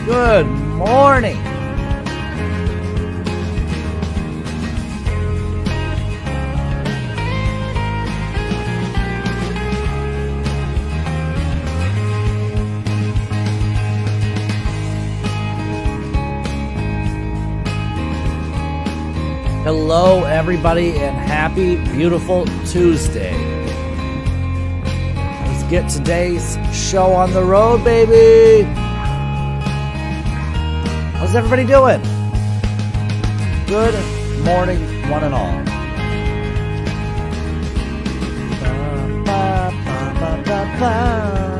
Good morning. Hello, everybody, and happy, beautiful Tuesday. Let's get today's show on the road, baby. How's everybody doing? Good morning, one and all. Ba, ba, ba, ba, ba.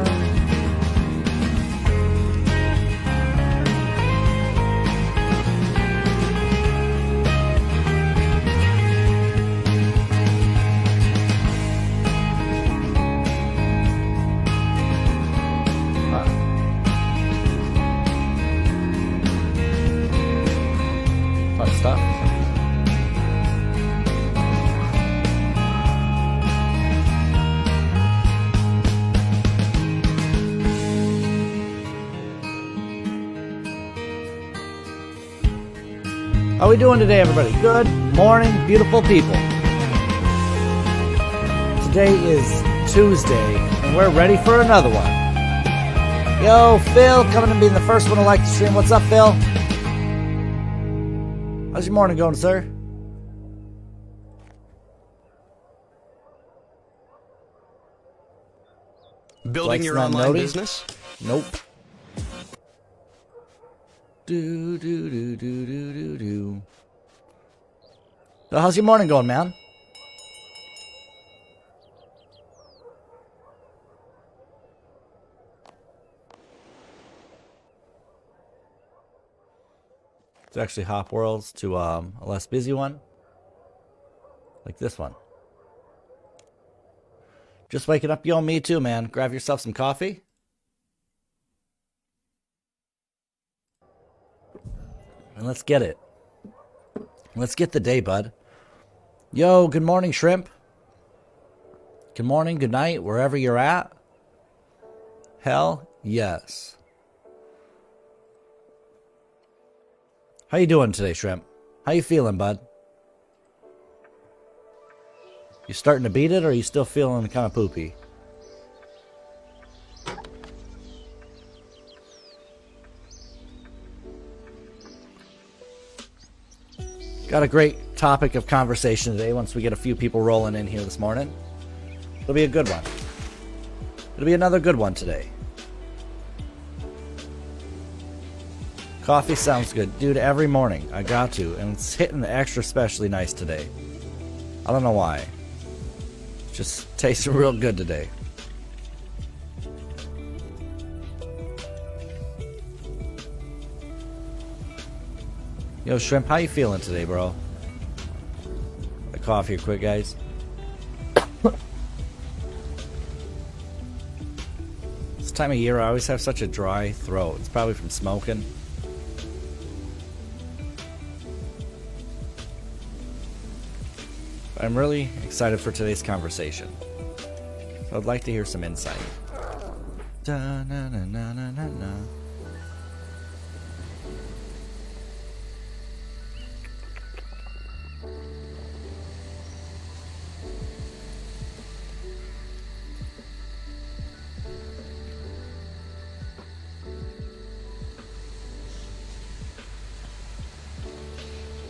Fun stuff. How are we doing today, everybody? Good morning, beautiful people. Today is Tuesday, and we're ready for another one. Yo, Phil, coming and being the first one to like the stream. What's up, Phil? How's your morning going, sir? Building your online business? Nope. Do. So how's your morning going, man? It's actually hop worlds to a less busy one, like this one. Just waking up, yo, me too, man. Grab yourself some coffee. And let's get it. Let's get the day, bud. Yo, good morning, Shrimp. Good morning, good night, wherever you're at. Hell yes. How you doing today, Shrimp? How you feeling, bud? You starting to beat it, or are you still feeling kind of poopy? Got a great topic of conversation today once we get a few people rolling in here this morning. It'll be a good one. It'll be another good one today. Coffee sounds good. Dude, every morning I got to, and it's hitting extra specially nice today. I don't know why. Just tasting real good today. Yo, Shrimp, how you feeling today, bro? A coffee here quick, guys. This time of year I always have such a dry throat. It's probably from smoking. I'm really excited for today's conversation. I'd like to hear some insight. Da, na, na, na, na, na, na.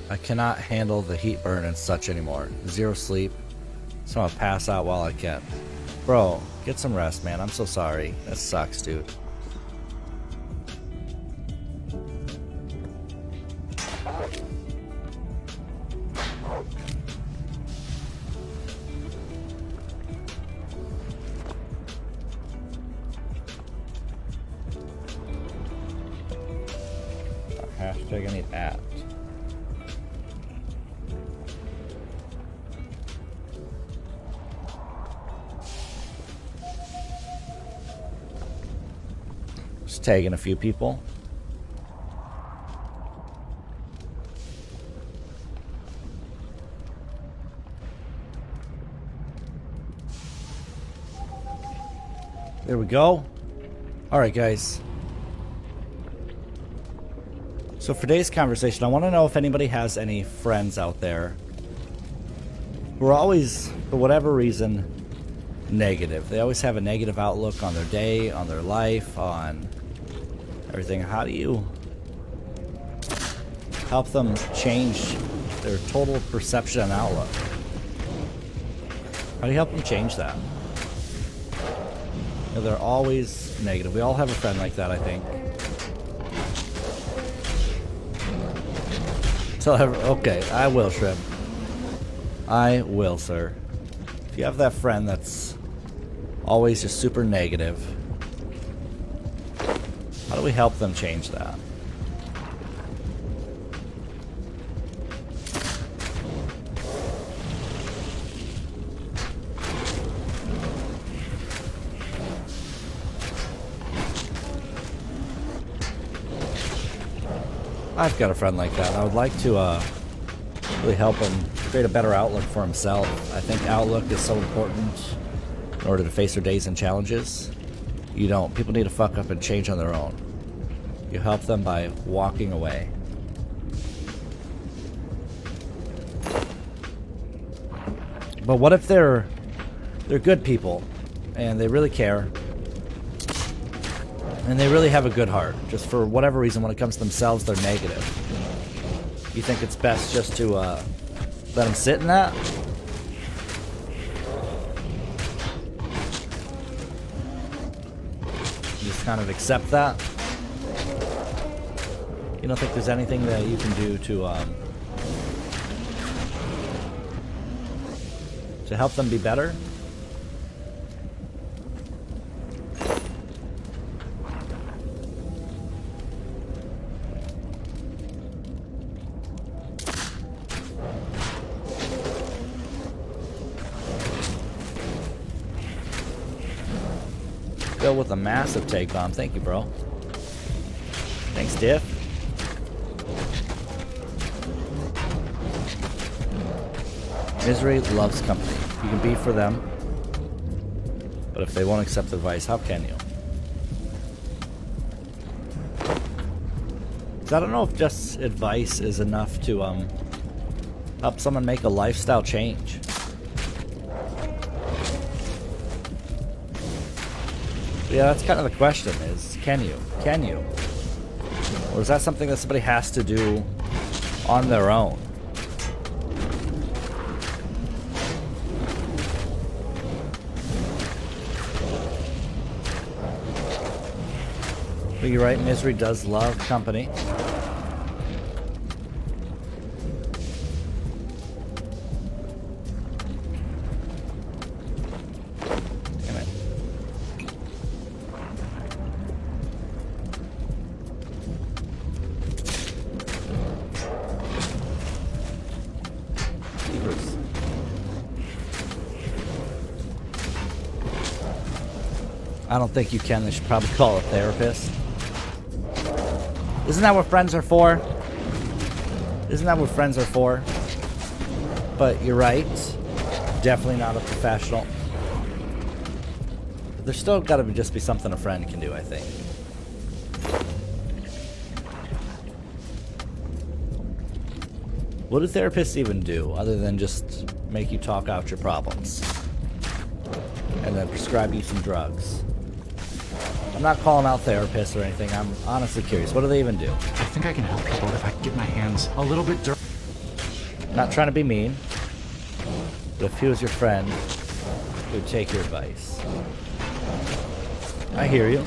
I cannot handle the heat burn and such anymore. Zero sleep. So I'm gonna pass out while I can. Bro, get some rest, man. I'm so sorry. That sucks, dude. Hashtag I need at. Just tagging a few people. There we go. All right, guys. So for today's conversation, I want to know if anybody has any friends out there who are always, for whatever reason, negative. They always have a negative outlook on their day, on their life, on everything. How do you help them change their total perception and outlook? How do you help them change that? You know, they're always negative. We all have a friend like that, I think. So, okay, I will, Shrimp. I will, sir. If you have that friend that's always just super negative, how do we help them change that? I've got a friend like that. I would like to really help him create a better outlook for himself. I think outlook is so important in order to face their days and challenges. People need to fuck up and change on their own. You help them by walking away. But what if they're good people and they really care and they really have a good heart? Just for whatever reason, when it comes to themselves, they're negative. You think it's best just to let them sit in that? Just kind of accept that? You don't think there's anything that you can do to help them be better? Go with a massive take bomb. Thank you, bro. Thanks, Diff. Misery loves company. You can be for them, but if they won't accept advice, how can you? 'Cause I don't know if just advice is enough to help someone make a lifestyle change. Yeah, that's kind of the question, is can you? Can you? Or is that something that somebody has to do on their own? But you're right, misery does love company. I don't think you can. They should probably call a therapist. Isn't that what friends are for? Isn't that what friends are for? But you're right. Definitely not a professional. But there's still got to just be something a friend can do, I think. What do therapists even do other than just make you talk out your problems? And then prescribe you some drugs? I'm not calling out therapists or anything. I'm honestly curious. What do they even do? I think I can help people if I get my hands a little bit dirty. Not trying to be mean, but if he was your friend, he would take your advice. I hear you.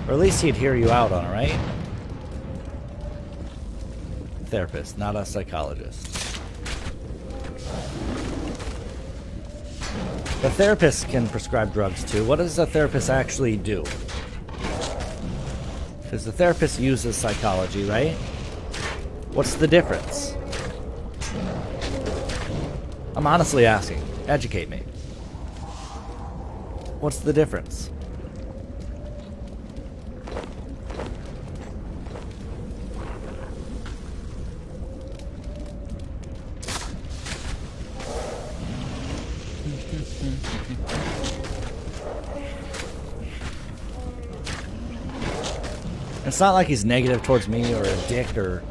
Or at least he'd hear you out on it, right? Therapist, not a psychologist. The therapist can prescribe drugs too. What does a therapist actually do? Because the therapist uses psychology, right? What's the difference? I'm honestly asking. Educate me. What's the difference? It's not like he's negative towards me or a dick or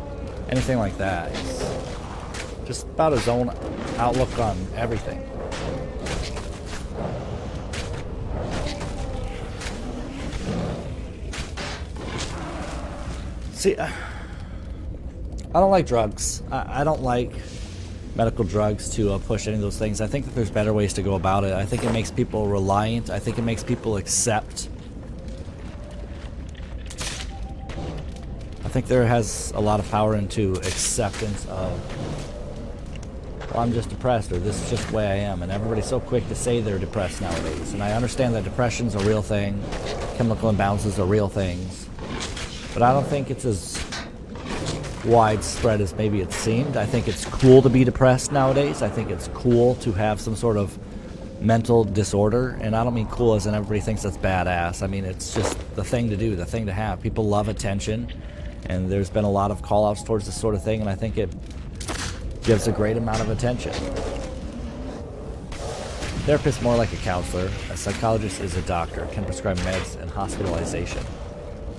anything like that. He's just about his own outlook on everything. See, I don't like drugs. I don't like medical drugs to push any of those things. I think that there's better ways to go about it. I think it makes people reliant. I think it makes people accept. I think there has a lot of power into acceptance of, well, I'm just depressed, or this is just the way I am. And everybody's so quick to say they're depressed nowadays. And I understand that depression's a real thing. Chemical imbalances are real things. But I don't think it's as widespread as maybe it seemed. I think it's cool to be depressed nowadays. I think it's cool to have some sort of mental disorder. And I don't mean cool as in everybody thinks that's badass. I mean, it's just the thing to do, the thing to have. People love attention. And there's been a lot of call-outs towards this sort of thing. And I think it gives a great amount of attention. Therapist more like a counselor. A psychologist is a doctor. Can prescribe meds and hospitalization.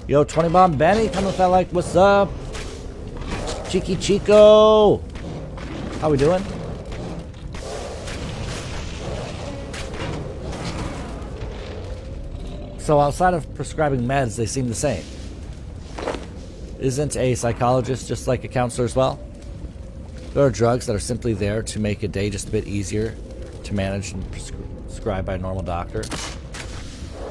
Yo, 20 Bomb Benny coming with that like, what's up? Cheeky Chico. How we doing? So outside of prescribing meds, they seem the same. Isn't a psychologist just like a counselor as well? There are drugs that are simply there to make a day just a bit easier to manage and prescribed by a normal doctor.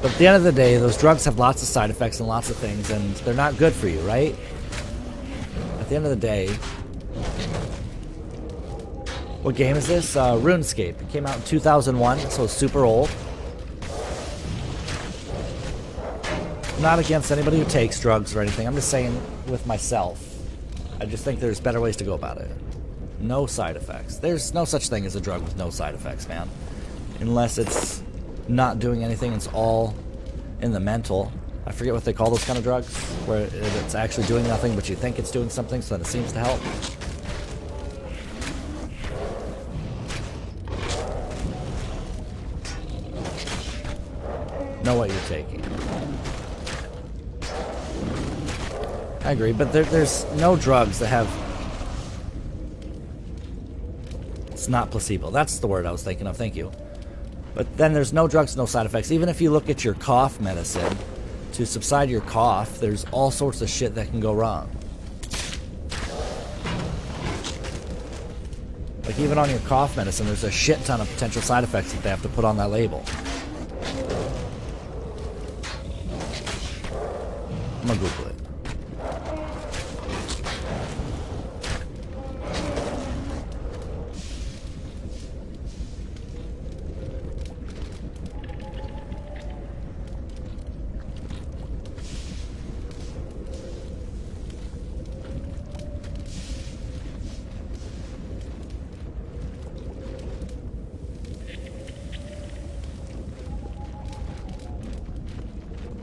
But at the end of the day, those drugs have lots of side effects and lots of things, and they're not good for you, right? At the end of the day, what game is this? RuneScape. It came out in 2001, so it's super old. I'm not against anybody who takes drugs or anything. I'm just saying with myself, I just think there's better ways to go about it. No side effects. There's no such thing as a drug with no side effects, man. Unless it's not doing anything, it's all in the mental. I forget what they call those kind of drugs, where it's actually doing nothing, but you think it's doing something, so that it seems to help. Know what you're taking. I agree, but there's no drugs that have... It's not placebo. That's the word I was thinking of. Thank you. But then there's no drugs, no side effects. Even if you look at your cough medicine, to subside your cough, there's all sorts of shit that can go wrong. Like even on your cough medicine, there's a shit ton of potential side effects that they have to put on that label. I'm gonna Google it.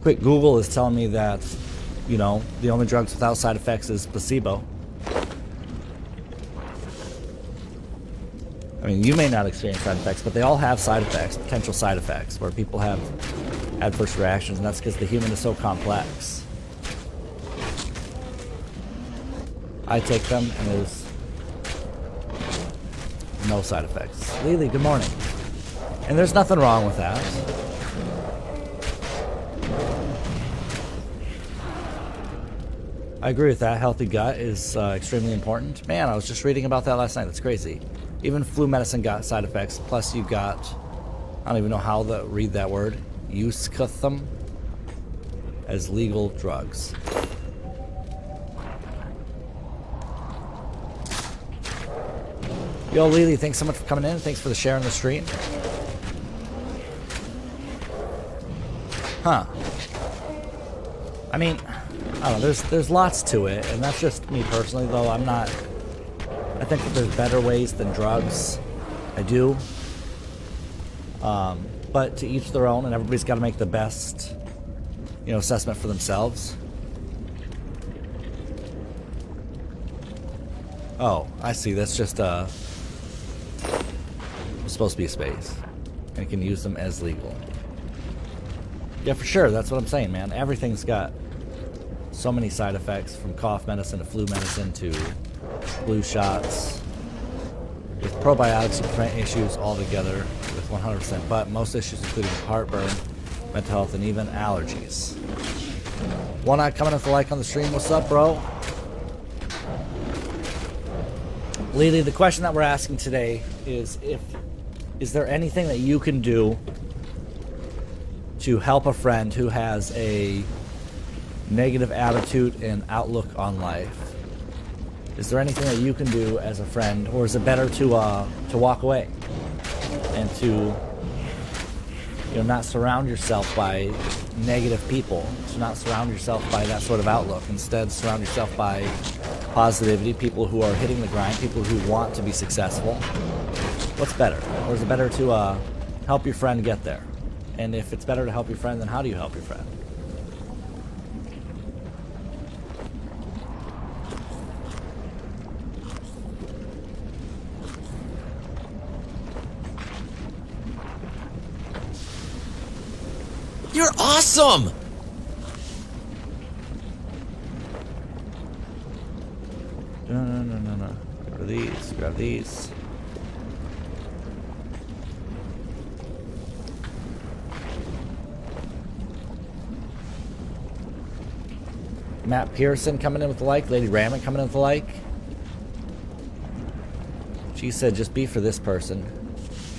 Quick Google is telling me that, you know, the only drugs without side effects is placebo. I mean, you may not experience side effects, but they all have side effects, potential side effects, where people have adverse reactions, and that's because the human is so complex. I take them, and there's no side effects. Lily, good morning. And there's nothing wrong with that. I agree with that. Healthy gut is extremely important. Man, I was just reading about that last night. That's crazy. Even flu medicine got side effects. Plus, you got, I don't even know how to read that word, Eucathum, as legal drugs. Yo, Lily, thanks so much for coming in. Thanks for the share on the stream. Huh. I mean, I don't know, there's lots to it, and that's just me personally, though. I'm not... I think that there's better ways than drugs. I do. But to each their own, and everybody's got to make the best, you know, assessment for themselves. Oh, I see. That's just, it's supposed to be a space. and can use them as legal. Yeah, for sure. That's what I'm saying, man. Everything's got so many side effects, from cough medicine to flu medicine to flu shots. With probiotics, you prevent issues altogether with 100%, but most issues including heartburn, mental health, and even allergies. One Eye coming with a like on the stream. What's up, bro? Lily, the question that we're asking today is there anything that you can do to help a friend who has a negative attitude and outlook on life? Is there anything that you can do as a friend, or is it better to walk away and to not surround yourself by negative people, to not surround yourself by that sort of outlook? Instead, surround yourself by positivity, people who are hitting the grind, people who want to be successful. What's better? Or is it better to help your friend get there? And if it's better to help your friend, then how do you help your friend? You're awesome! No. Grab these. Grab these. Matt Pearson coming in with the like. Lady Ramen coming in with the like. She said, just be for this person.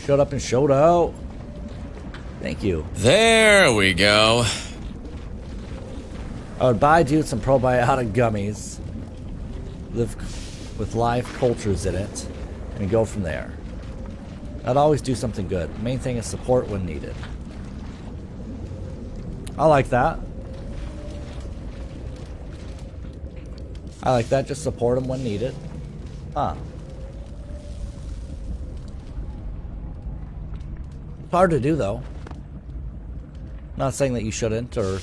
Showed up and showed out. Thank you. There we go. I would buy dude some probiotic gummies. Live with live cultures in it. And go from there. I'd always do something good. The main thing is support when needed. I like that. I like that. Just support them when needed. Huh. It's hard to do, though. Not saying that you shouldn't, or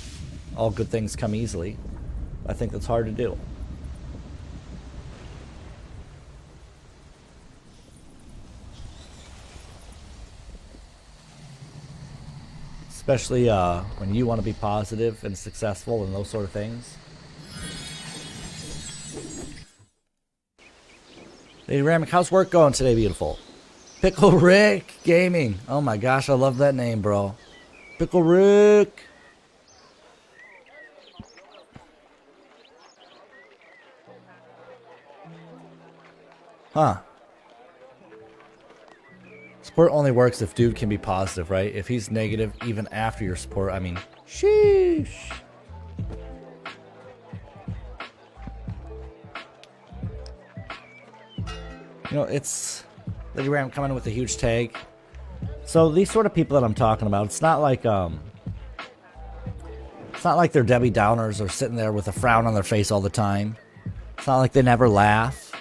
all good things come easily. I think that's hard to do. Especially when you want to be positive and successful and those sort of things. Lady Ramick, how's work going today, beautiful? Pickle Rick Gaming. Oh my gosh, I love that name, bro. Pickle Rick. Huh. Support only works if dude can be positive, right? If he's negative even after your support, I mean, sheesh. It's Lady Ram coming in with a huge tag. So these sort of people that I'm talking about, it's not like they're Debbie Downers or sitting there with a frown on their face all the time. It's not like they never laugh.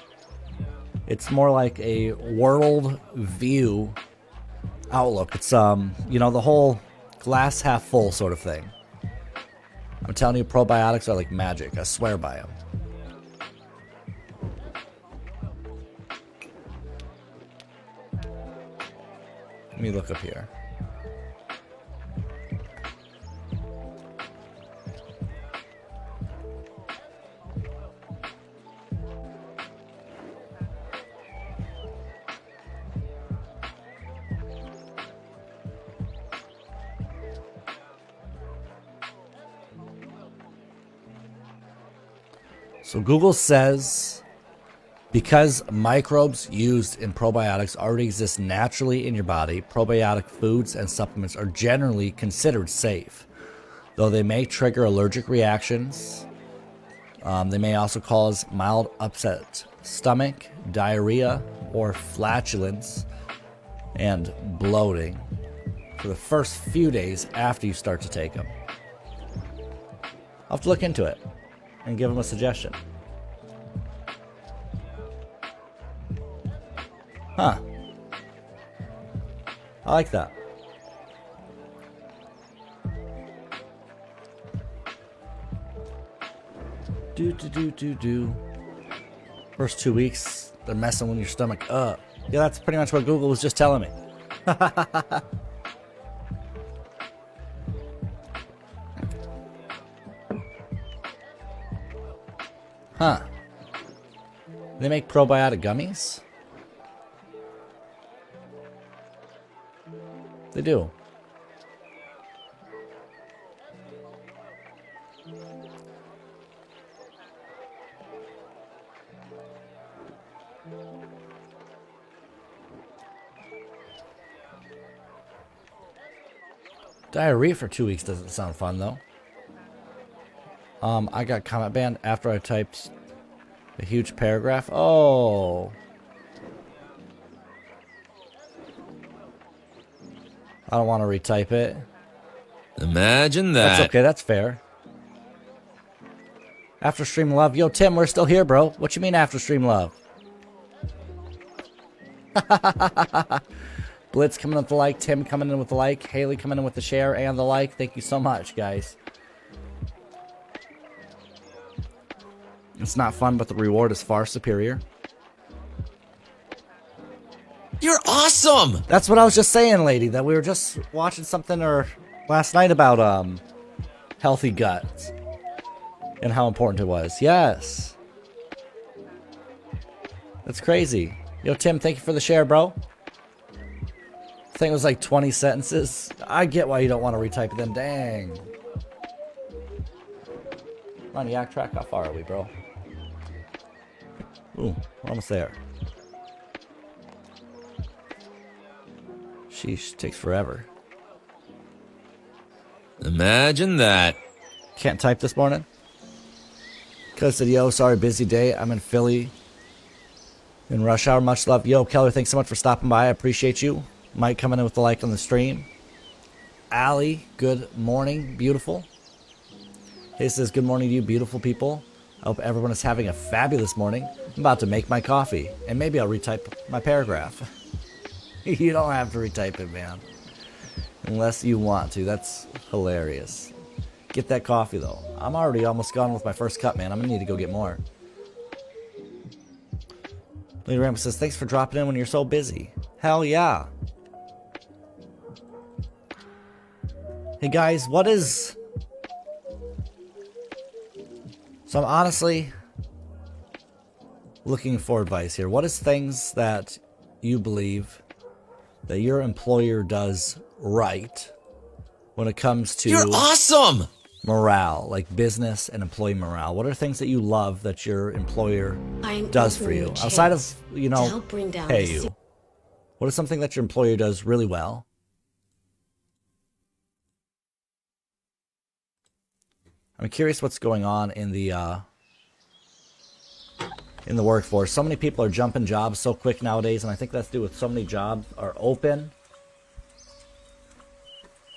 It's more like a world view outlook. It's the whole glass half full sort of thing. I'm telling you, probiotics are like magic. I swear by them. Let me look up here. So Google says, because microbes used in probiotics already exist naturally in your body, probiotic foods and supplements are generally considered safe. Though they may trigger allergic reactions, they may also cause mild upset stomach, diarrhea, or flatulence and bloating for the first few days after you start to take them. I'll have to look into it and give them a suggestion. Huh. I like that. Do. First 2 weeks, they're messing with your stomach up. Yeah, that's pretty much what Google was just telling me. They make probiotic gummies? They do. Diarrhea for 2 weeks doesn't sound fun, though. I got comment banned after I typed a huge paragraph. Oh. I don't want to retype it. Imagine that. That's okay, that's fair. After stream love. Yo, Tim, we're still here, bro. What you mean after stream love? Blitz coming in with the like, Tim coming in with the like, Haley coming in with the share and the like. Thank you so much, guys. It's not fun, but the reward is far superior. You're awesome! That's what I was just saying, lady, that we were just watching something last night about healthy guts and how important it was. Yes. That's crazy. Yo, Tim, thank you for the share, bro. I think it was like 20 sentences. I get why you don't want to retype it then. Dang. Come on, Yak Track. How far are we, bro? Ooh, we're almost there. Sheesh, takes forever. Imagine that. Can't type this morning? Cuz said, yo, sorry, busy day. I'm in Philly. In rush hour. Much love. Yo, Keller, thanks so much for stopping by. I appreciate you. Mike coming in with the like on the stream. Allie, good morning. Beautiful. He says, good morning to you, beautiful people. I hope everyone is having a fabulous morning. I'm about to make my coffee. And maybe I'll retype my paragraph. You don't have to retype it, man. Unless you want to. That's hilarious. Get that coffee, though. I'm already almost gone with my first cup, man. I'm going to need to go get more. Lady Rambo says, thanks for dropping in when you're so busy. Hell yeah. Hey, guys, what is... So I'm honestly looking for advice here. What is things that you believe that your employer does right when it comes to... You're awesome! Morale, like business and employee morale? What are things that you love that your employer does for you? Outside of, you know, pay you. What is something that your employer does really well? I'm curious what's going on in the workforce. So many people are jumping jobs so quick nowadays, and I think that's due with so many jobs are open.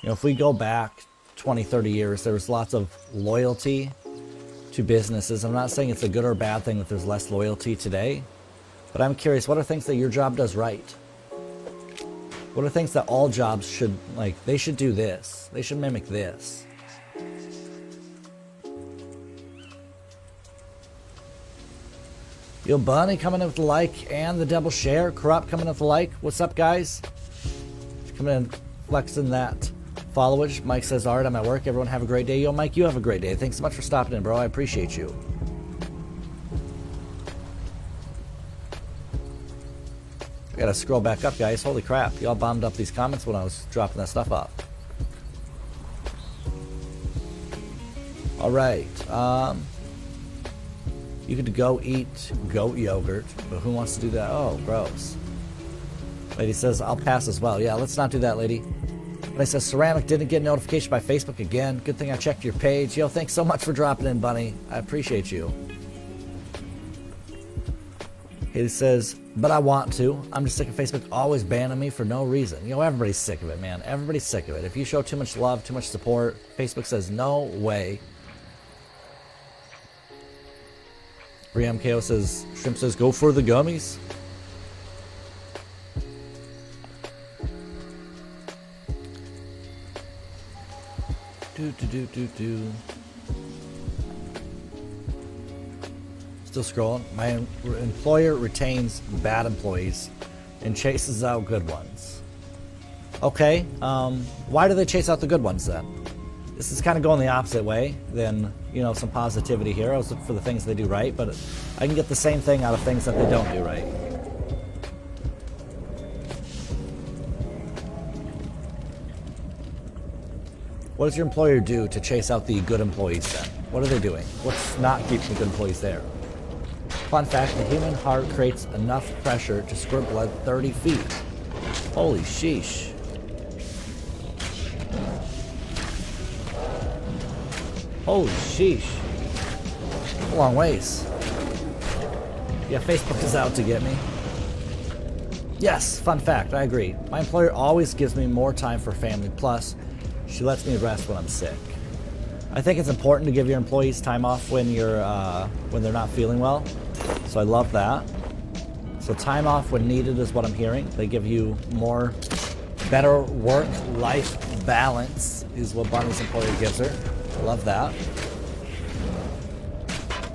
You know, if we go back 20, 30 years, there was lots of loyalty to businesses. I'm not saying it's a good or bad thing that there's less loyalty today, but I'm curious, what are things that your job does right? What are things that all jobs should, like, they should do this. They should mimic this. Yo, Bunny coming in with the like and the double share. Corrupt coming in with the like. What's up, guys? Coming in, flexing that followage. Mike says, Art, I'm at work. Everyone have a great day. Yo, Mike, you have a great day. Thanks so much for stopping in, bro. I appreciate you. I gotta scroll back up, guys. Holy crap. Y'all bombed up these comments when I was dropping that stuff off. Alright. You could go eat goat yogurt, but who wants to do that? Oh, gross. Lady says, I'll pass as well. Yeah, let's not do that, lady. Bunny says, Ceramic didn't get notification by Facebook again. Good thing I checked your page. Yo, thanks so much for dropping in, Bunny. I appreciate you. Haley says, but I want to. I'm just sick of Facebook always banning me for no reason. You know, everybody's sick of it, man. Everybody's sick of it. If you show too much love, too much support, Facebook says, no way. MKO says, Shrimp says, go for the gummies. Do. Still scrolling. My employer retains bad employees and chases out good ones. Okay, why do they chase out the good ones then? This is kind of going the opposite way than, you know, some positivity here. I was looking for the things they do right, but I can get the same thing out of things that they don't do right. What does your employer do to chase out the good employees then? What are they doing? What's not keeping the good employees there? Fun fact, the human heart creates enough pressure to squirt blood 30 feet. Holy sheesh. Holy sheesh. A long ways. Yeah, Facebook is out to get me. Yes, fun fact, I agree. My employer always gives me more time for family, plus she lets me rest when I'm sick. I think it's important to give your employees time off when they're not feeling well. So I love that. So time off when needed is what I'm hearing. They give you better work-life balance is what Bonnie's employer gives her. Love that.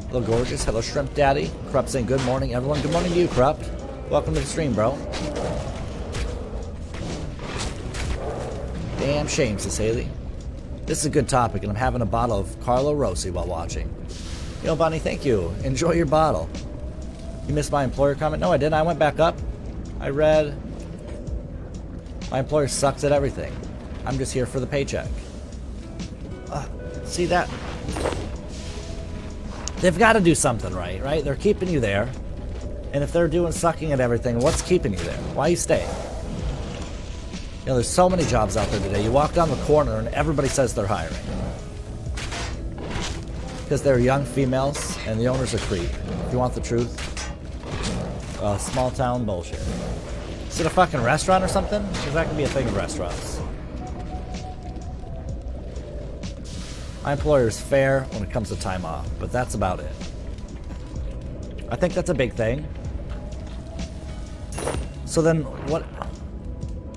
Hello, gorgeous. Hello, Shrimp Daddy. Krupp saying good morning, everyone. Good morning to you, Krupp. Welcome to the stream, bro. Damn shame, says Haley. This is a good topic, and I'm having a bottle of Carlo Rossi while watching. You know, Bonnie, thank you. Enjoy your bottle. You missed my employer comment? No, I didn't. I went back up. I read. My employer sucks at everything. I'm just here for the paycheck. See that? They've got to do something right? They're keeping you there. And if they're sucking at everything, what's keeping you there? Why are you staying? You know, there's so many jobs out there today. You walk down the corner and everybody says they're hiring. Because they're young females and the owners are creep. If you want the truth. Small town bullshit. Is it a fucking restaurant or something? Because that can be a thing in restaurants. My employer is fair when it comes to time off, but that's about it. I think that's a big thing. So then what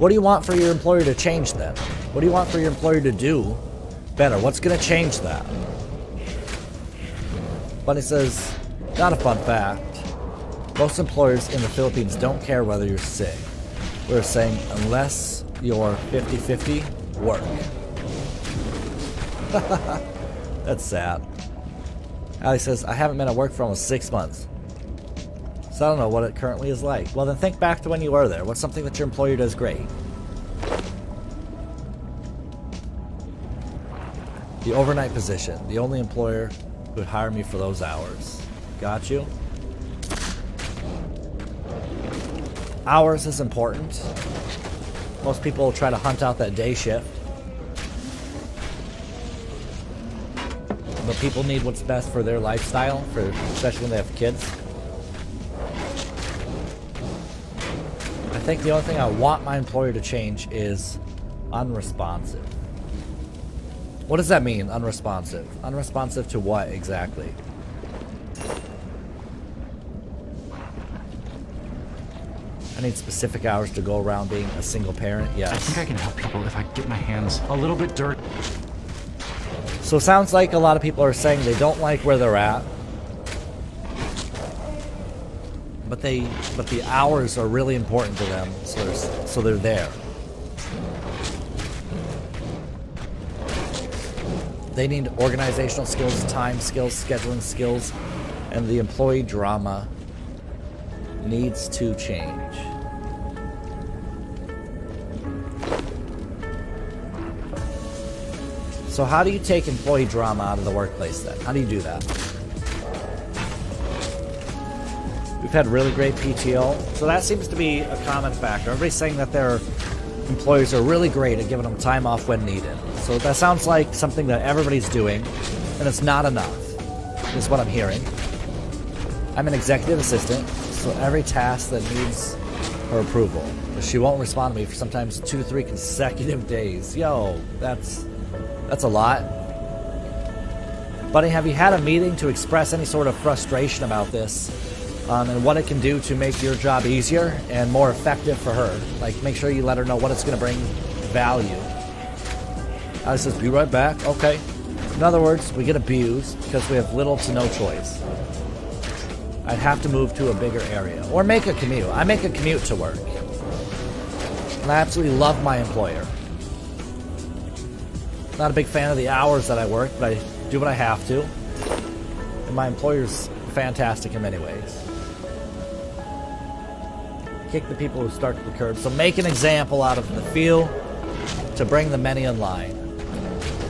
do you want for your employer to change then? What do you want for your employer to do better? What's going to change that? Bunny says, not a fun fact. Most employers in the Philippines don't care whether you're sick. We're saying unless you're 50-50, work. That's sad. Ali says, I haven't been at work for almost 6 months. So I don't know what it currently is like. Well, then think back to when you were there. What's something that your employer does great? The overnight position. The only employer who would hire me for those hours. Got you? Hours is important. Most people try to hunt out that day shift. But people need what's best for their lifestyle, especially when they have kids. I think the only thing I want my employer to change is unresponsive. What does that mean, unresponsive? Unresponsive to what exactly? I need specific hours to go around being a single parent, yes. I think I can help people if I get my hands a little bit dirty. So it sounds like a lot of people are saying they don't like where they're at. But the hours are really important to them, so they're there. They need organizational skills, time skills, scheduling skills, and the employee drama needs to change. So how do you take employee drama out of the workplace then? How do you do that? We've had really great PTO. So that seems to be a common factor. Everybody's saying that their employers are really great at giving them time off when needed. So that sounds like something that everybody's doing, and it's not enough, is what I'm hearing. I'm an executive assistant, so every task that needs her approval, she won't respond to me for sometimes 2 to 3 consecutive days. Yo, that's a lot. Buddy, have you had a meeting to express any sort of frustration about this? And what it can do to make your job easier and more effective for her. Like, make sure you let her know what it's going to bring value. Alice says, be right back. Okay. In other words, we get abused because we have little to no choice. I'd have to move to a bigger area. Or make a commute. I make a commute to work. And I absolutely love my employer. Not a big fan of the hours that I work, but I do what I have to. And my employer's fantastic in many ways. Kick the people who start to the curb. So make an example out of the few to bring the many in line.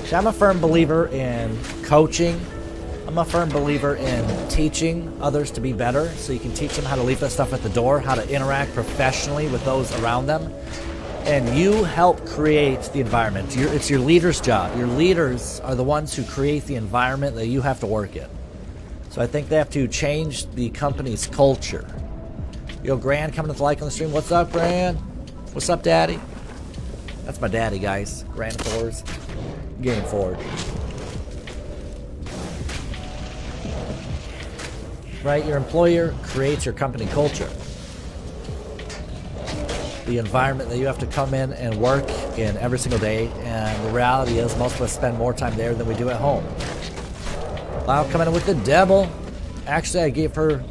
See, I'm a firm believer in coaching. I'm a firm believer in teaching others to be better, so you can teach them how to leave that stuff at the door, how to interact professionally with those around them. And you help create the environment. It's your leader's job. Your leaders are the ones who create the environment that you have to work in. So I think they have to change the company's culture. Yo, Gran coming to the like on the stream. What's up, Gran? What's up, Daddy? That's my daddy, guys. Gran Fours. Game forward. Right? Your employer creates your company culture. The environment that you have to come in and work in every single day, and the reality is most of us spend more time there than we do at home. Lau coming in with the devil. Actually, I gave her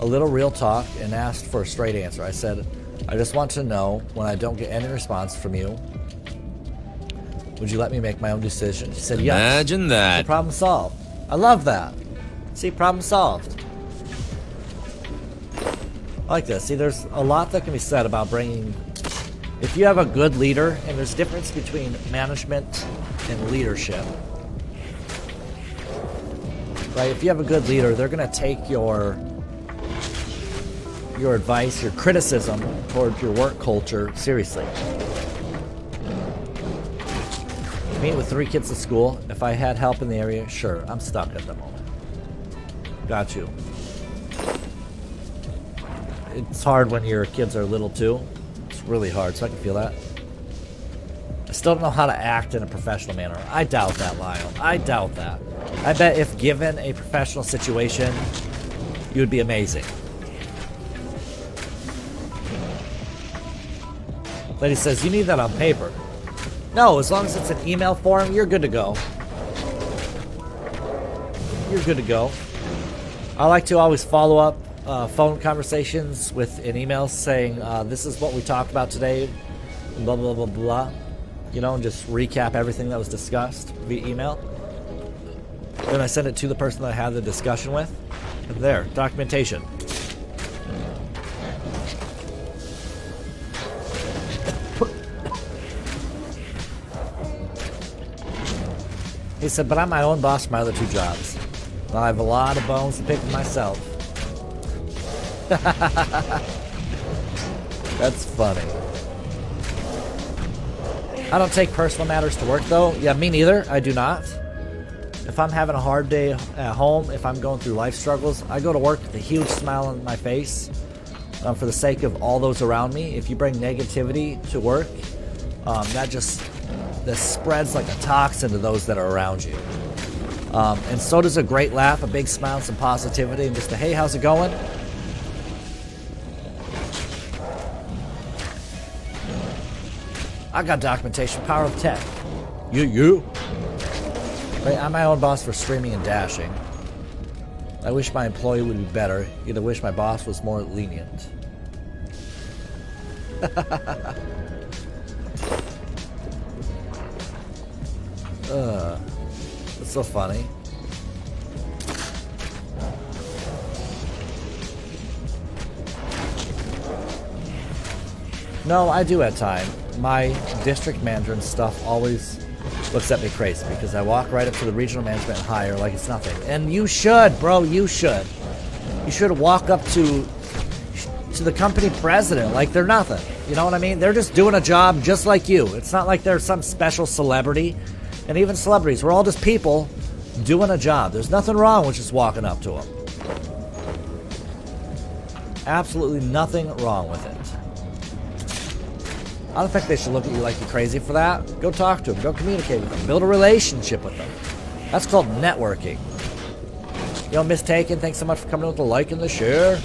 a little real talk and asked for a straight answer. I said, I just want to know when I don't get any response from you, would you let me make my own decision? She said, yes. Imagine that. So problem solved. I love that. See, problem solved. I like this. See, there's a lot that can be said about bringing... If you have a good leader, and there's a difference between management and leadership. Right? If you have a good leader, they're going to take your advice, your criticism towards your work culture seriously. Meet with 3 kids at school. If I had help in the area, sure, I'm stuck at the moment. Got you. It's hard when your kids are little too. It's really hard, so I can feel that. I still don't know how to act in a professional manner. I doubt that, Lyle. I doubt that. I bet if given a professional situation, you would be amazing. Lady says, you need that on paper. No, as long as it's an email form, you're good to go. You're good to go. I like to always follow up phone conversations with an email saying, this is what we talked about today, blah, blah, blah, blah. You know, and just recap everything that was discussed via email. Then I send it to the person that I had the discussion with. And there, documentation. He said, but I'm my own boss for my other 2 jobs. Well, I have a lot of bones to pick with myself. That's funny. I don't take personal matters to work, though. Yeah, me neither. I do not. If I'm having a hard day at home, if I'm going through life struggles, I go to work with a huge smile on my face for the sake of all those around me. If you bring negativity to work, that spreads like a toxin to those that are around you. And so does a great laugh, a big smile, some positivity, and just a, hey, how's it going? I got documentation, power of tech. You. Right, I'm my own boss for streaming and dashing. I wish my employee would be better. Yet I wish my boss was more lenient. That's so funny. No, I do at time. My district manager and stuff always looks at me crazy because I walk right up to the regional management and hire like it's nothing. And you should, bro, you should. You should walk up to the company president like they're nothing. You know what I mean? They're just doing a job just like you. It's not like they're some special celebrity. And even celebrities, we're all just people doing a job. There's nothing wrong with just walking up to them. Absolutely nothing wrong with it. I don't think they should look at you like you're crazy for that. Go talk to them. Go communicate with them. Build a relationship with them. That's called networking. Yo, Miss Taken, thanks so much for coming with the like and the share.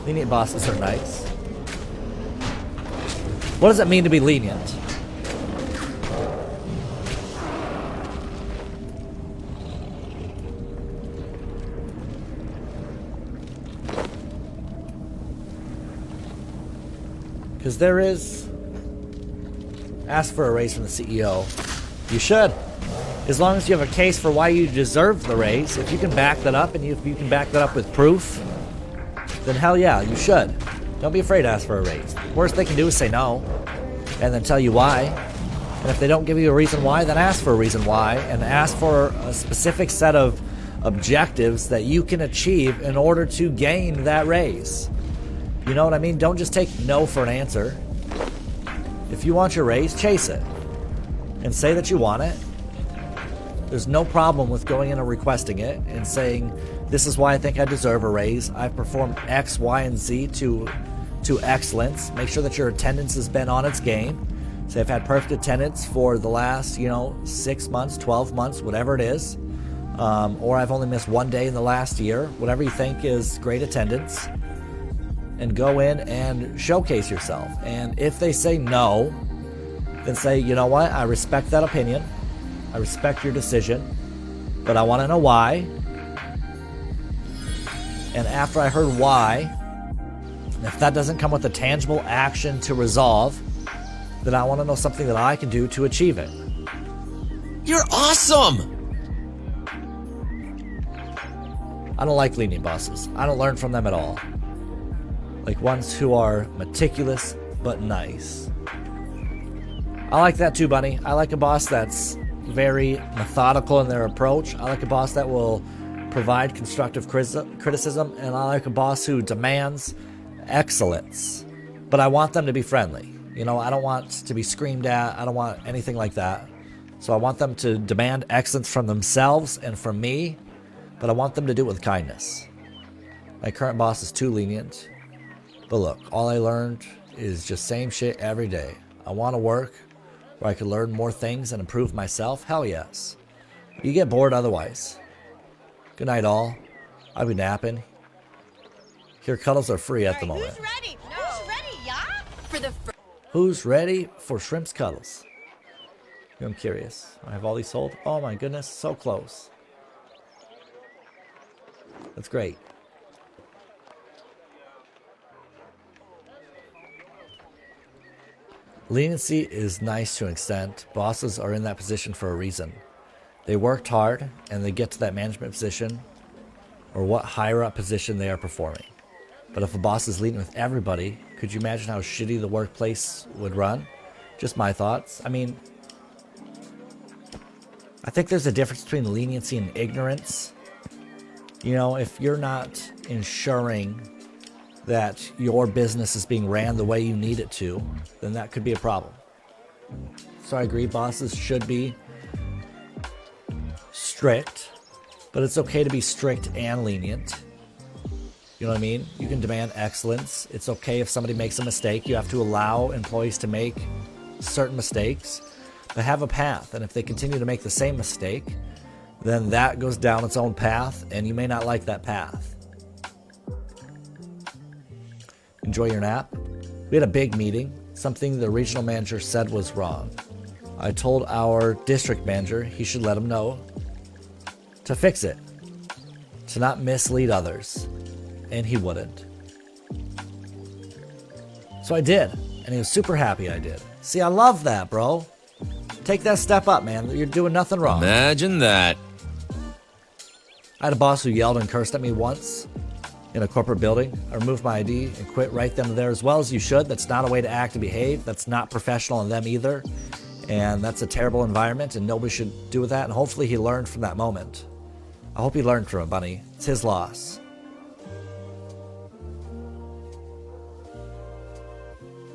Lenient bosses are nice. What does it mean to be lenient? Because there is, ask for a raise from the CEO. You should. As long as you have a case for why you deserve the raise, if you can back that up and if you can back that up with proof, then hell yeah, you should. Don't be afraid to ask for a raise. Worst they can do is say no and then tell you why. And if they don't give you a reason why, then ask for a reason why and ask for a specific set of objectives that you can achieve in order to gain that raise. You know what I mean? Don't just take no for an answer. If you want your raise, chase it and say that you want it. There's no problem with going in and requesting it and saying, this is why I think I deserve a raise. I've performed X, Y, and Z to excellence. Make sure that your attendance has been on its game. Say I've had perfect attendance for the last, 6 months, 12 months, whatever it is. Or I've only missed 1 day in the last year. Whatever you think is great attendance. And go in and showcase yourself. And if they say no, then say, you know what? I respect that opinion. I respect your decision, but I want to know why. And after I heard why, if that doesn't come with a tangible action to resolve, then I want to know something that I can do to achieve it. You're awesome! I don't like lenient bosses. I don't learn from them at all. Like ones who are meticulous but nice. I like that too, Bunny. I like a boss that's very methodical in their approach. I like a boss that will provide constructive criticism, and I like a boss who demands excellence. But I want them to be friendly. I don't want to be screamed at. I don't want anything like that. So I want them to demand excellence from themselves and from me, but I want them to do it with kindness. My current boss is too lenient. But look, all I learned is just same shit every day. I want to work where I could learn more things and improve myself? Hell yes. You get bored otherwise. Good night, all. I'll be napping. Here, cuddles are free at the moment. Who's ready? No. Who's ready, yeah? For the Who's ready for Shrimp's cuddles? I'm curious. I have all these sold. Oh my goodness, so close. That's great. Leniency is nice to an extent. Bosses are in that position for a reason. They worked hard and they get to that management position or what higher up position they are performing. But if a boss is lenient with everybody, could you imagine how shitty the workplace would run? Just my thoughts. I mean, I think there's a difference between leniency and ignorance. If you're not ensuring that your business is being ran the way you need it to, then that could be a problem. So I agree, bosses should be strict, but it's okay to be strict and lenient. You know what I mean? You can demand excellence. It's okay if somebody makes a mistake. You have to allow employees to make certain mistakes, but have a path. And if they continue to make the same mistake, then that goes down its own path, and you may not like that path. Enjoy your nap. We had a big meeting. Something the regional manager said was wrong. I told our district manager he should let him know to fix it, to not mislead others, and he wouldn't. So I did, and he was super happy I did. See, I love that, bro. Take that step up, man. You're doing nothing wrong. Imagine that. I had a boss who yelled and cursed at me once in a corporate building. I removed my ID and quit right then and there, as well as you should. That's not a way to act and behave. That's not professional in them either. And that's a terrible environment, and nobody should do that. And hopefully he learned from that moment. I hope he learned from it, Bunny. It's his loss.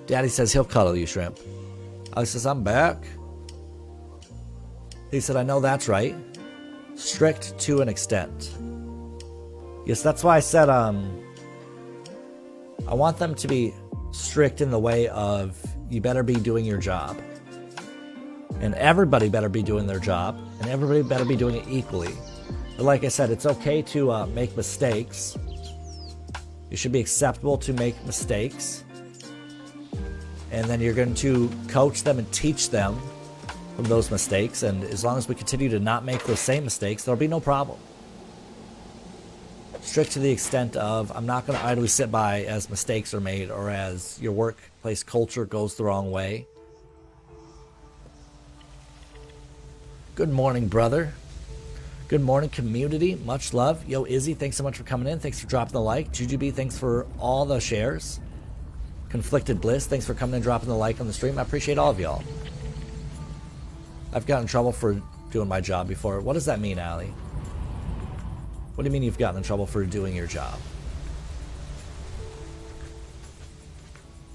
Daddy says he'll cuddle you, Shrimp. Alex says, I'm back. He said, I know that's right. Strict to an extent. Yes, that's why I said I want them to be strict in the way of you better be doing your job. And everybody better be doing their job. And everybody better be doing it equally. But like I said, it's okay to make mistakes. It should be acceptable to make mistakes. And then you're going to coach them and teach them from those mistakes. And as long as we continue to not make those same mistakes, there'll be no problem. Strict to the extent of, I'm not going to idly sit by as mistakes are made or as your workplace culture goes the wrong way. Good morning, brother. Good morning, community. Much love. Yo, Izzy, thanks so much for coming in. Thanks for dropping the like. Jujubee, thanks for all the shares. Conflicted Bliss, thanks for coming and dropping the like on the stream. I appreciate all of y'all. I've gotten in trouble for doing my job before. What does that mean, Allie? What do you mean you've gotten in trouble for doing your job?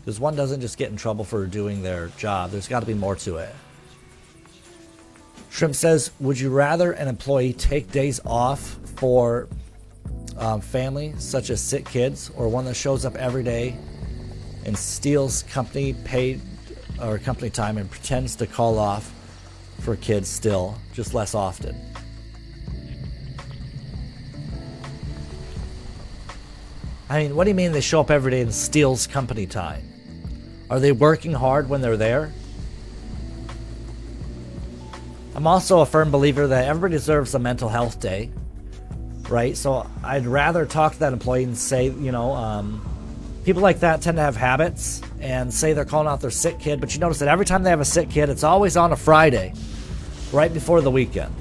Because one doesn't just get in trouble for doing their job. There's got to be more to it. Shrimp says, would you rather an employee take days off for family, such as sick kids, or one that shows up every day and steals company paid or company time and pretends to call off for kids still, just less often? I mean, what do you mean they show up every day and steals company time? Are they working hard when they're there? I'm also a firm believer that everybody deserves a mental health day, right? So I'd rather talk to that employee and say, you know, people like that tend to have habits and say they're calling out their sick kid, but you notice that every time they have a sick kid, it's always on a Friday, right before the weekend.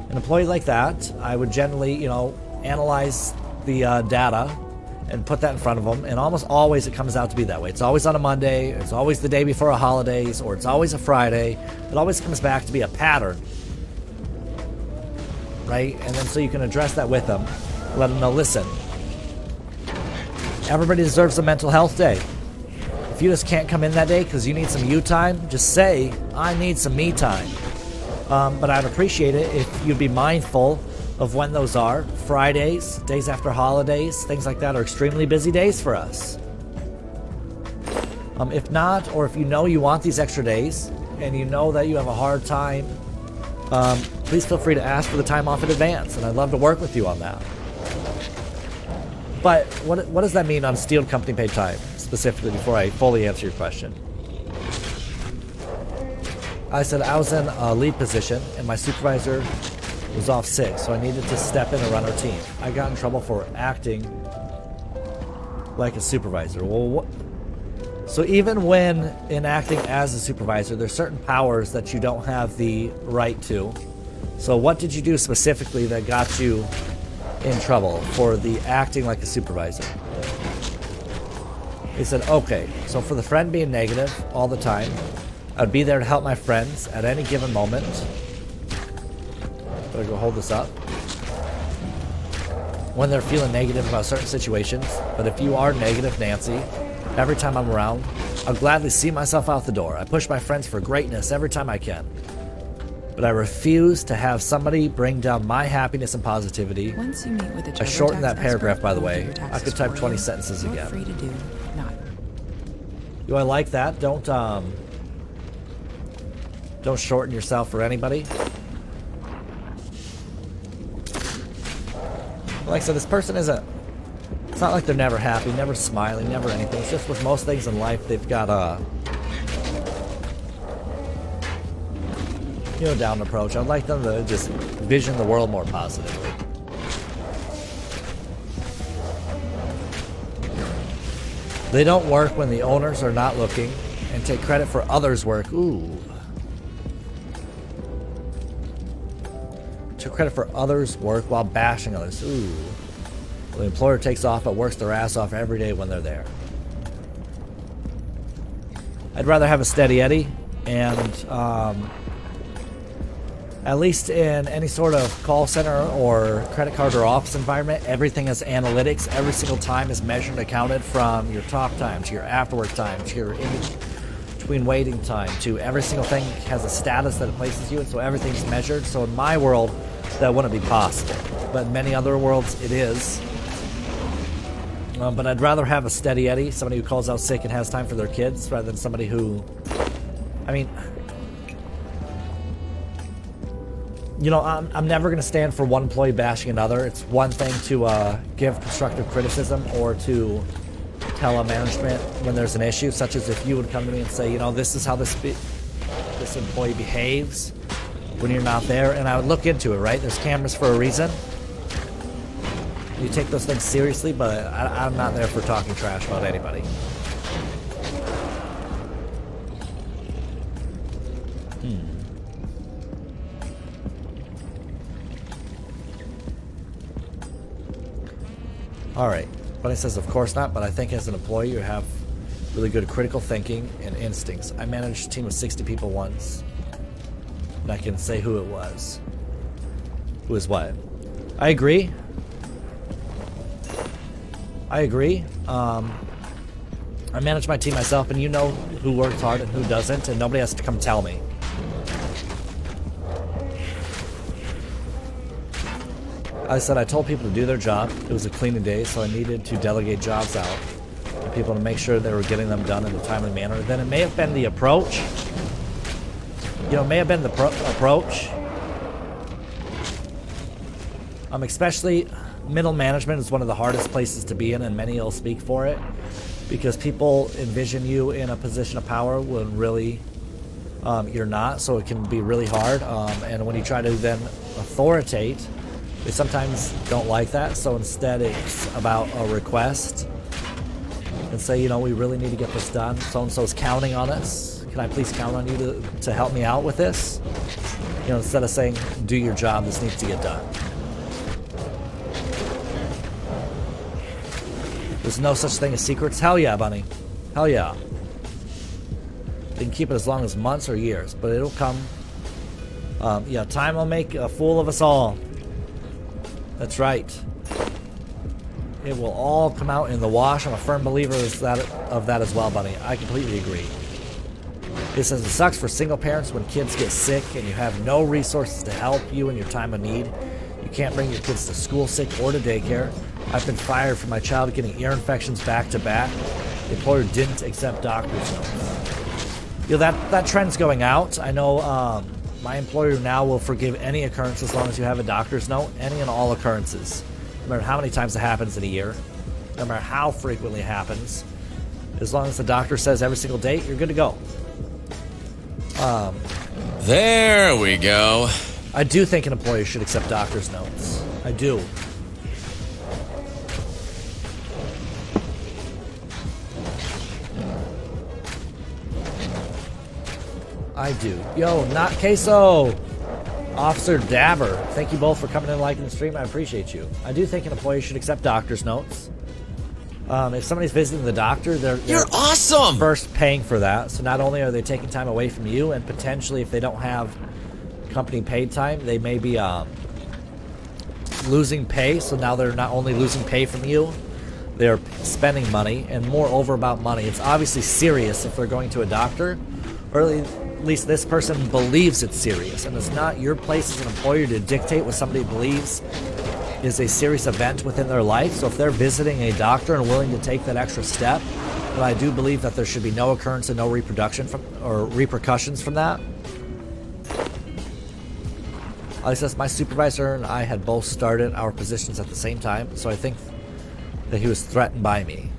An employee like that, I would generally, you know, analyze the data and put that in front of them, and almost always it comes out to be that way. It's always on a Monday, it's always the day before a holidays, or it's always a Friday. It always comes back to be a pattern, right? And then so you can address that with them, let them know, listen, everybody deserves a mental health day. If you just can't come in that day because you need some you time, just say, I need some me time. But I'd appreciate it if you'd be mindful of when those are. Fridays, days after holidays, things like that are extremely busy days for us. If not, or if you know you want these extra days and you know that you have a hard time, please feel free to ask for the time off in advance, and I'd love to work with you on that. But what does that mean on stealed company paid time, specifically, before I fully answer your question? I said I was in a lead position and my supervisor was off sick, so I needed to step in and run our team. I got in trouble for acting like a supervisor. Well, so even when enacting as a supervisor, there's certain powers that you don't have the right to. So what did you do specifically that got you in trouble for the acting like a supervisor? He said, okay, so for the friend being negative all the time, I'd be there to help my friends at any given moment. Better go hold this up. When they're feeling negative about certain situations. But if you are negative, Nancy, every time I'm around, I'll gladly see myself out the door. I push my friends for greatness every time I can. But I refuse to have somebody bring down my happiness and positivity. Once you meet with a I shortened that paragraph, by the way. I could type 20 sentences again. Free to do not. Do I like that? Don't shorten yourself for anybody. Like I said, this person isn't... It's not like they're never happy, never smiling, never anything. It's just with most things in life, they've got a... down approach. I'd like them to just vision the world more positively. They don't work when the owners are not looking and take credit for others' work. Ooh. Took credit for others' work while bashing others. Ooh. The employer takes off but works their ass off every day when they're there. I'd rather have a steady Eddie, and at least in any sort of call center or credit card or office environment, everything is analytics. Every single time is measured and accounted, from your talk time to your after work time to your in-between waiting time to every single thing has a status that it places you in, so everything's measured. So in my world, that wouldn't be possible. But in many other worlds, it is. But I'd rather have a steady Eddie, somebody who calls out sick and has time for their kids, rather than somebody who... I mean... I'm never going to stand for one employee bashing another. It's one thing to give constructive criticism or to tell a management when there's an issue, such as if you would come to me and say, this is how this employee behaves when you're not there, and I would look into it, right? There's cameras for a reason. You take those things seriously, but I'm not there for talking trash about anybody. Alright. Bunny says, of course not, but I think as an employee you have really good critical thinking and instincts. I managed a team of 60 people once. And I can say who it was. Who is what? I agree. I agree. I manage my team myself, and you know who works hard and who doesn't, and nobody has to come tell me. I said I told people to do their job. It was a cleaning day, so I needed to delegate jobs out to people to make sure they were getting them done in a timely manner. Then it may have been the approach. You know, it may have been the approach. Especially middle management is one of the hardest places to be in, and many will speak for it, because people envision you in a position of power when really you're not, so it can be really hard. And when you try to then authoritate, they sometimes don't like that, so instead it's about a request and say, you know, we really need to get this done. So-and-so's counting on us. Can I please count on you to help me out with this? You know, instead of saying, do your job, this needs to get done. There's no such thing as secrets. Hell yeah, Bunny. Hell yeah. They can keep it as long as months or years, but it'll come. Yeah, time will make a fool of us all. That's right. It will all come out in the wash. I'm a firm believer of that as well, Bunny. I completely agree. It says it sucks for single parents when kids get sick and you have no resources to help you in your time of need. You can't bring your kids to school sick or to daycare. I've been fired for my child getting ear infections back to back. The employer didn't accept doctor's notes. You know, that trend's going out. I know my employer now will forgive any occurrence as long as you have a doctor's note. Any and all occurrences. No matter how many times it happens in a year. No matter how frequently it happens. As long as the doctor says every single date, you're good to go. There we go. I do think an employer should accept doctor's notes. I do. I do. Yo, not queso. Officer Dabber. Thank you both for coming in and liking the stream. I appreciate you. I do think an employee should accept doctor's notes. If somebody's visiting the doctor, they're You're awesome! first paying for that. So not only are they taking time away from you, and potentially if they don't have company paid time, they may be losing pay. So now they're not only losing pay from you, they're spending money, and moreover about money. It's obviously serious if they're going to a doctor, or at least this person believes it's serious, and it's not your place as an employer to dictate what somebody believes is a serious event within their life. So if they're visiting a doctor and willing to take that extra step, then I do believe that there should be no occurrence and no repercussions from that. Like says, my supervisor and I had both started our positions at the same time, so I think that he was threatened by me.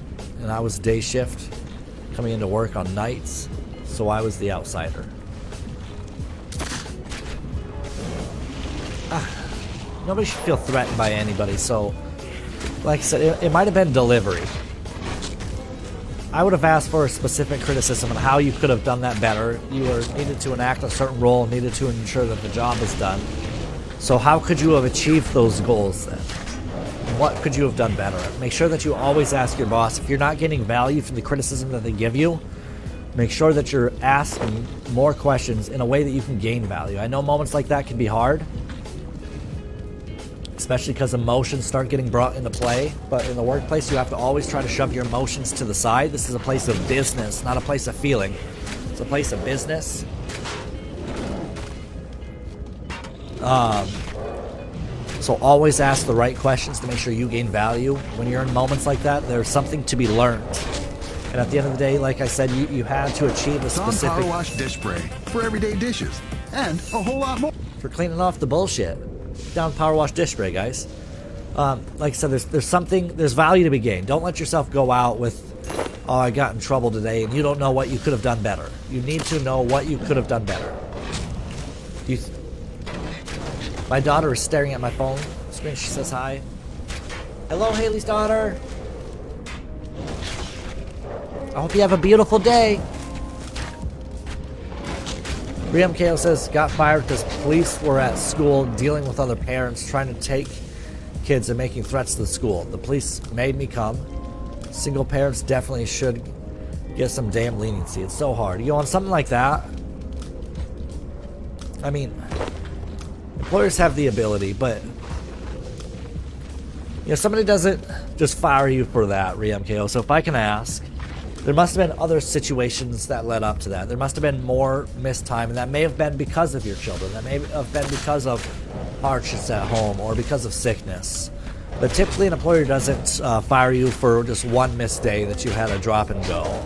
And I was day shift, coming into work on nights, so I was the outsider. Nobody should feel threatened by anybody, so like I said, it might have been delivery. I would have asked for a specific criticism on how you could have done that better. You needed to enact a certain role, needed to ensure that the job is done. So how could you have achieved those goals then? What could you have done better? Make sure that you always ask your boss. If you're not getting value from the criticism that they give you, make sure that you're asking more questions in a way that you can gain value. I know moments like that can be hard, especially because emotions start getting brought into play. But in the workplace, you have to always try to shove your emotions to the side. This is a place of business, not a place of feeling. It's a place of business. So always ask the right questions to make sure you gain value. When you're in moments like that, there's something to be learned. And at the end of the day, like I said, you had to achieve a specific... Power Wash Dish Spray for everyday dishes. And a whole lot more. For cleaning off the bullshit. Down Power Wash Dish Spray, guys. Like I said, there's value to be gained. Don't let yourself go out with, oh, I got in trouble today, and you don't know what you could have done better. You need to know what you could have done better. My daughter is staring at my phone screen. She says hi. Hello, Haley's daughter. I hope you have a beautiful day. RMKO says, got fired because police were at school dealing with other parents trying to take kids and making threats to the school. The police made me come. Single parents definitely should get some damn leniency. It's so hard. You know, on something like that, I mean, employers have the ability, but you know, somebody doesn't just fire you for that, ReMKO. So if I can ask, there must have been other situations that led up to that. There must have been more missed time, and that may have been because of your children. That may have been because of hardships at home or because of sickness. But typically an employer doesn't fire you for just one missed day that you had a drop and go.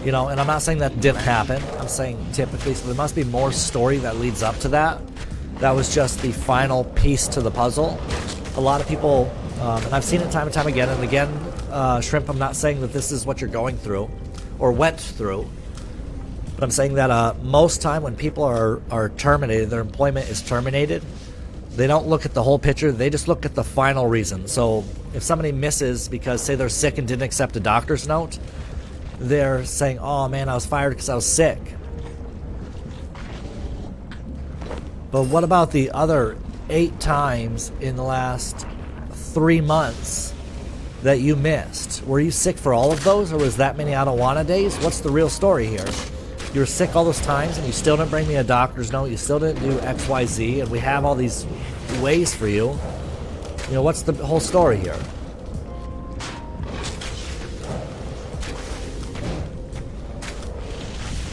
You know, and I'm not saying that didn't happen. I'm saying typically, so there must be more story that leads up to that. That was just the final piece to the puzzle. A lot of people, and I've seen it time and time again, and again, Shrimp, I'm not saying that this is what you're going through or went through, but I'm saying that most time when people are terminated, their employment is terminated, they don't look at the whole picture, they just look at the final reason. So if somebody misses because, say, they're sick and didn't accept a doctor's note, they're saying, oh man, I was fired because I was sick. But what about the other 8 times in the last 3 months that you missed? Were you sick for all of those, or was that many I don't wanna days? What's the real story here? You were sick all those times and you still didn't bring me a doctor's note, you still didn't do XYZ, and we have all these ways for you. You know, what's the whole story here?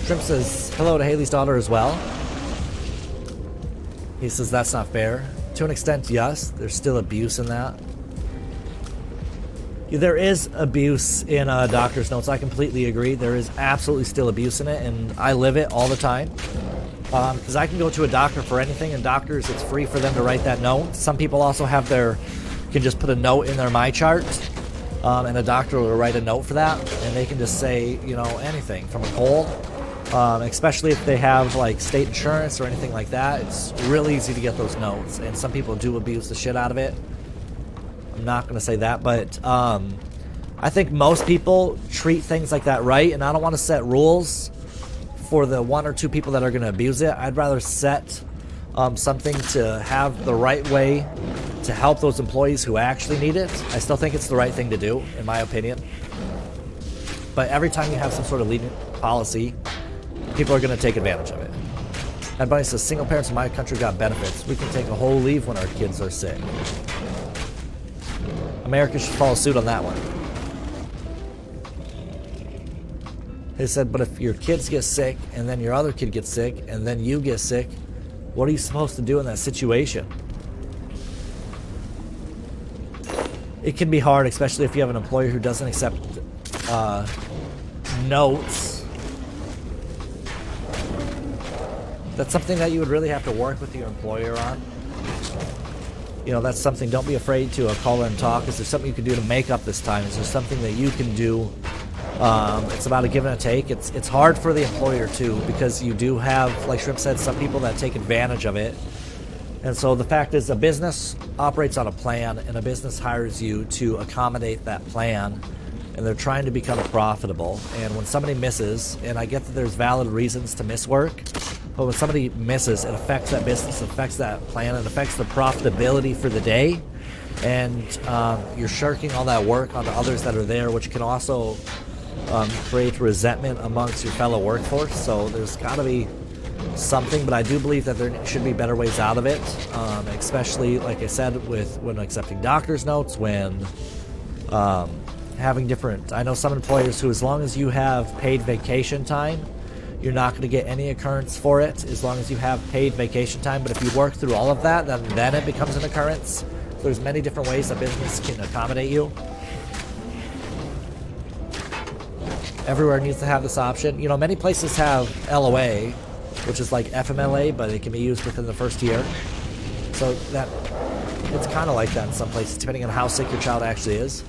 Shrimp says hello to Haley's daughter as well. He says that's not fair. To an extent, yes. There's still abuse in that. There is abuse in doctor's notes. I completely agree. There is absolutely still abuse in it, and I live it all the time. Because I can go to a doctor for anything, and doctors, it's free for them to write that note. Some people also have can just put a note in their MyChart, and a doctor will write a note for that, and they can just say, you know, anything from a cold. Especially if they have like state insurance or anything like that, it's really easy to get those notes, and some people do abuse the shit out of it. I'm not going to say that, but I think most people treat things like that right, and I don't want to set rules for the 1 or 2 people that are going to abuse it. I'd rather set something to have the right way to help those employees who actually need it. I still think it's the right thing to do, in my opinion. But every time you have some sort of lenient policy, people are going to take advantage of it. And Bunny says, single parents in my country got benefits. We can take a whole leave when our kids are sick. America should follow suit on that one. They said, but if your kids get sick, and then your other kid gets sick, and then you get sick, what are you supposed to do in that situation? It can be hard, especially if you have an employer who doesn't accept notes. That's something that you would really have to work with your employer on. You know, that's something, don't be afraid to call and talk. Is there something you can do to make up this time? Is there something that you can do? It's about a give and a take. It's hard for the employer too, because you do have, like Shrimp said, some people that take advantage of it. And so the fact is, a business operates on a plan, and a business hires you to accommodate that plan, and they're trying to become profitable. And when somebody misses, and I get that there's valid reasons to miss work, but when somebody misses, it affects that business, it affects that plan, it affects the profitability for the day, and you're shirking all that work onto others that are there, which can also create resentment amongst your fellow workforce. So there's got to be something, but I do believe that there should be better ways out of it, especially, like I said, when accepting doctor's notes, when having different... I know some employers who, as long as you have paid vacation time, you're not going to get any occurrence for it as long as you have paid vacation time. But if you work through all of that, then it becomes an occurrence. So there's many different ways a business can accommodate you. Everywhere needs to have this option. You know, many places have LOA, which is like FMLA, but it can be used within the first year. So that it's kind of like that in some places, depending on how sick your child actually is.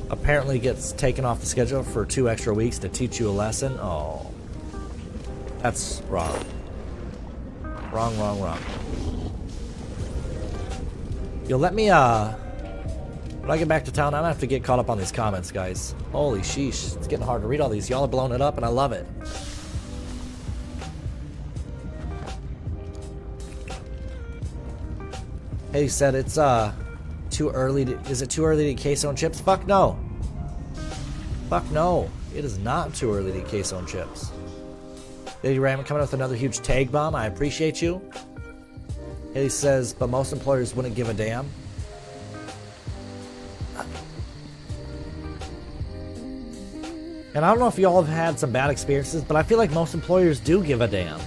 Apparently gets taken off the schedule for 2 extra weeks to teach you a lesson. Oh, that's wrong. Wrong. Yo, let me, when I get back to town, I'm gonna have to get caught up on these comments, guys. Holy sheesh, it's getting hard to read all these. Y'all are blowing it up, and I love it. Haley said it's too early to, is it too early to eat queso and chips? Fuck no. Fuck no. It is not too early to eat queso and chips. Lady Ram coming with another huge tag bomb. I appreciate you. Haley says, but most employers wouldn't give a damn. And I don't know if y'all have had some bad experiences, but I feel like most employers do give a damn.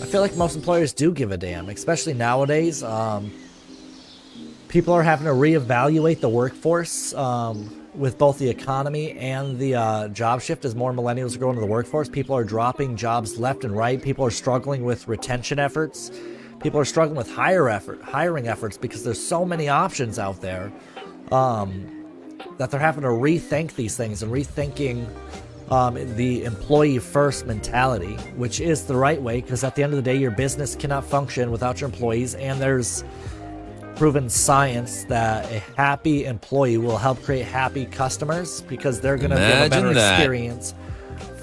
I feel like most employers do give a damn, especially nowadays. People are having to reevaluate the workforce with both the economy and the job shift as more millennials are going to the workforce. People are dropping jobs left and right. People are struggling with retention efforts. People are struggling with hiring efforts because there's so many options out there that they're having to rethink these things and rethinking the employee first mentality, which is the right way, because at the end of the day, your business cannot function without your employees, and there's proven science that a happy employee will help create happy customers because they're going to give a better experience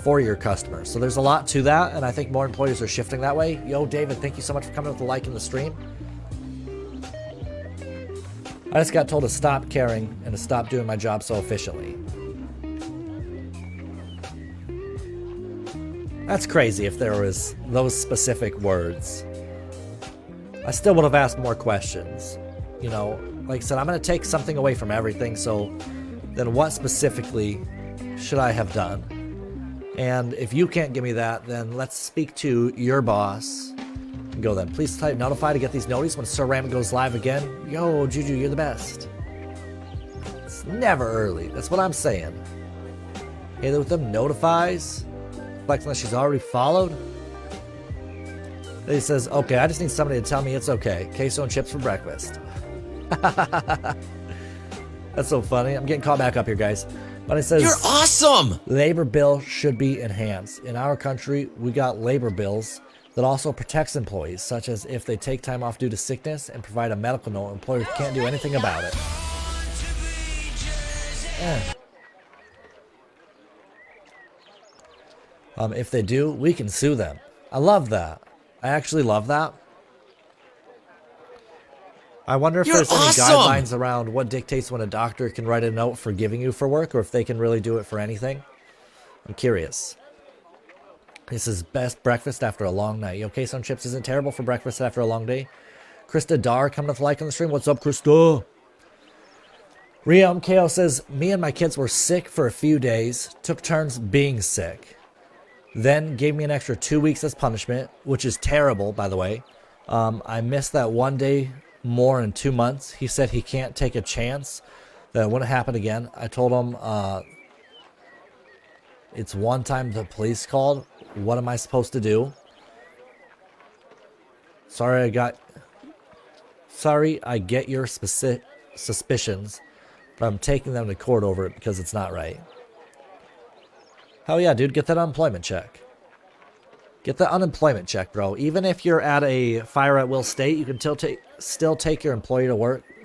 for your customers. So there's a lot to that, and I think more employers are shifting that way. Yo, David, thank you so much for coming with the like in the stream. I just got told to stop caring and to stop doing my job so efficiently. That's crazy if there was those specific words. I still would have asked more questions. You know, like I said, I'm going to take something away from everything, so then what specifically should I have done? And if you can't give me that, then let's speak to your boss. Go then. Please type notify to get these notices when Sir Ram goes live again. Yo, Juju, you're the best. It's never early. That's what I'm saying. Hey, with them notifies. Like unless she's already followed. Then he says, okay, I just need somebody to tell me it's okay. Queso and chips for breakfast. That's so funny. I'm getting caught back up here, guys. But it says, You're awesome! Labor bill should be enhanced. In our country, we got labor bills that also protects employees, such as if they take time off due to sickness and provide a medical note, employers can't do anything about it. If they do, we can sue them. I love that. I actually love that. I wonder if there's any guidelines around what dictates when a doctor can write a note forgiving you for work, or if they can really do it for anything. I'm curious. This is best breakfast after a long night. Yo, queso and chips isn't terrible for breakfast after a long day. Krista Dar coming with a like on the stream. What's up, Krista? Ria MKO says, me and my kids were sick for a few days, took turns being sick. Then gave me an extra 2 weeks as punishment, which is terrible, by the way. I missed that 1 day more in 2 months. He said he can't take a chance that it wouldn't happen again. I told him it's one time the police called. What am I supposed to do? Sorry I get your suspicions, but I'm taking them to court over it because it's not right. Hell yeah, dude, get that unemployment check. Get the unemployment check, bro. Even if you're at a fire at will state, you can still take your employee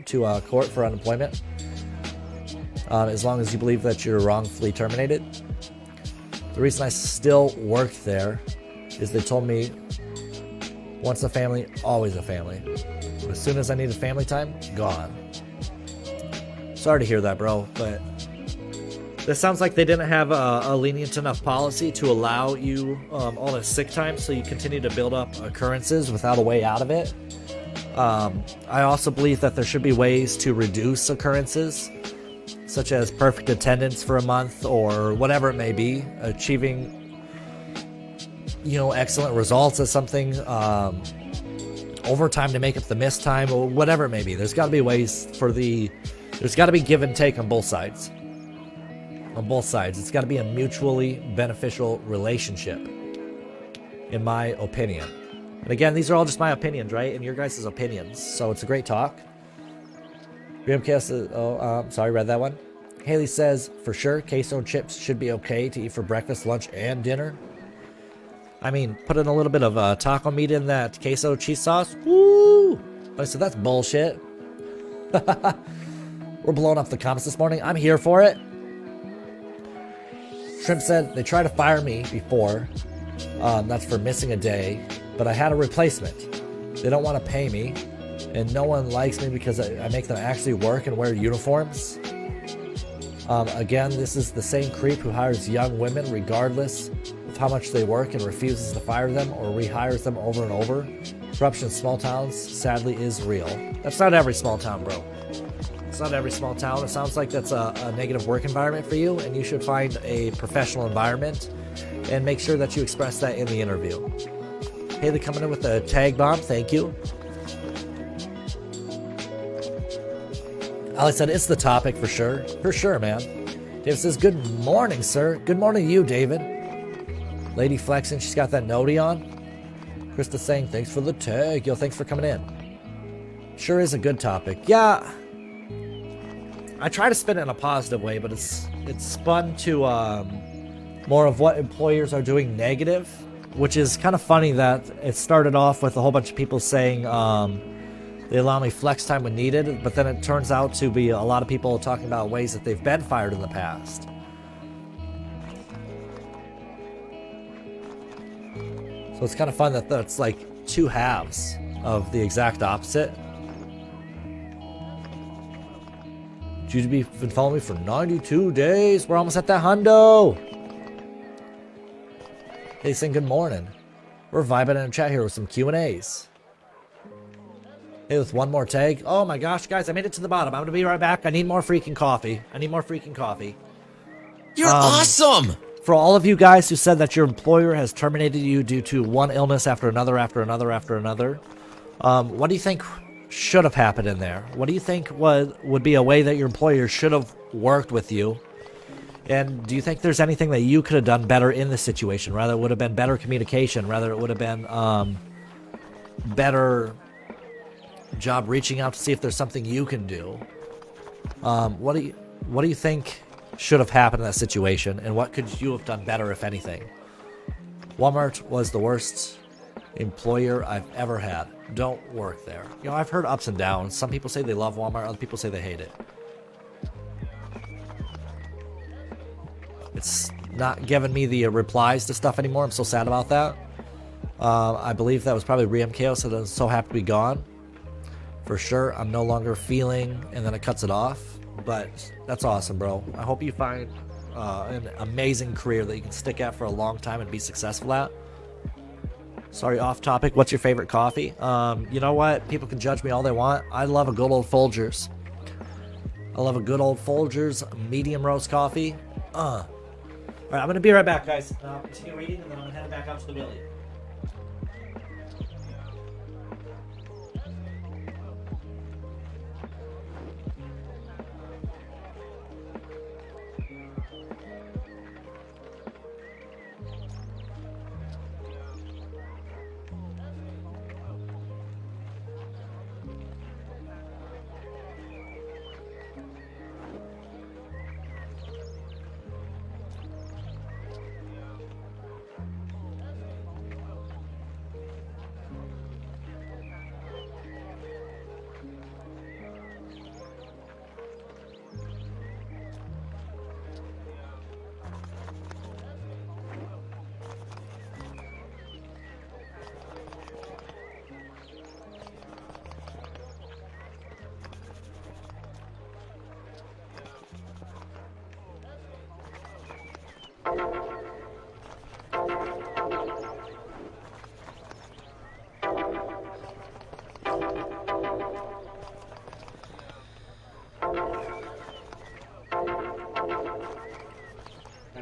to court for unemployment. As long as you believe that you're wrongfully terminated. The reason I still work there is they told me once a family, always a family. As soon as I needed family time, gone. Sorry to hear that, bro, but this sounds like they didn't have a lenient enough policy to allow you all the sick time, so you continue to build up occurrences without a way out of it. I also believe that there should be ways to reduce occurrences, such as perfect attendance for a month or whatever it may be, achieving, excellent results at something, overtime to make up the missed time, or whatever it may be. There's got to be ways there's got to be give and take on both sides. On both sides. It's got to be a mutually beneficial relationship, in my opinion. And again, these are all just my opinions, right? And your guys' opinions. So it's a great talk. BMK says, sorry, read that one. Haley says, for sure, queso and chips should be okay to eat for breakfast, lunch, and dinner. I mean, put in a little bit of taco meat in that queso cheese sauce. Woo! I said, that's bullshit. We're blowing up the comments this morning. I'm here for it. Shrimp said, they tried to fire me before. That's for missing a day. But I had a replacement. They don't want to pay me, and no one likes me because I make them actually work and wear uniforms. Again, this is the same creep who hires young women regardless of how much they work and refuses to fire them or rehires them over and over. Corruption in small towns, sadly, is real. That's not every small town, bro. It's not every small town. It sounds like that's a negative work environment for you, and you should find a professional environment and make sure that you express that in the interview. Haley coming in with a tag bomb. Thank you. Alex said, it's the topic for sure. For sure, man. David says, good morning, sir. Good morning to you, David. Lady flexing, she's got that noti on. Krista saying, thanks for the tag. Yo, thanks for coming in. Sure is a good topic. Yeah. I try to spin it in a positive way, but it's spun to more of what employers are doing negative, which is kind of funny that it started off with a whole bunch of people saying they allow me flex time when needed, but then it turns out to be a lot of people talking about ways that they've been fired in the past. So it's kind of fun that that's like two halves of the exact opposite. GGB been following me for 92 days. We're almost at that hundo. Hey, saying good morning. We're vibing in a chat here with some Q&As. Hey, with one more tag. Oh my gosh, guys, I made it to the bottom. I'm going to be right back. I need more freaking coffee. You're awesome! For all of you guys who said that your employer has terminated you due to one illness after another, what do you think should have happened in there? What do you think would be a way that your employer should have worked with you? And do you think there's anything that you could have done better in this situation? Rather, it would have been better communication. Rather, it would have been better job reaching out to see if there's something you can do. What do you think should have happened in that situation, and what could you have done better, if anything? Walmart was the worst employer I've ever had. Don't work there. You know, I've heard ups and downs. Some people say they love Walmart, other people say they hate it. It's not giving me the replies to stuff anymore. I'm so sad about that. I believe that was probably ReMKO, so I'm so happy to be gone. For sure, I'm no longer feeling, and then it cuts it off. But that's awesome, bro. I hope you find an amazing career that you can stick at for a long time and be successful at. Sorry, off topic. What's your favorite coffee? You know what? People can judge me all they want. I love a good old Folgers. I love a good old Folgers medium roast coffee. All right, I'm going to be right back, guys. Continue reading, and then I'm going to head back out to the wheelie.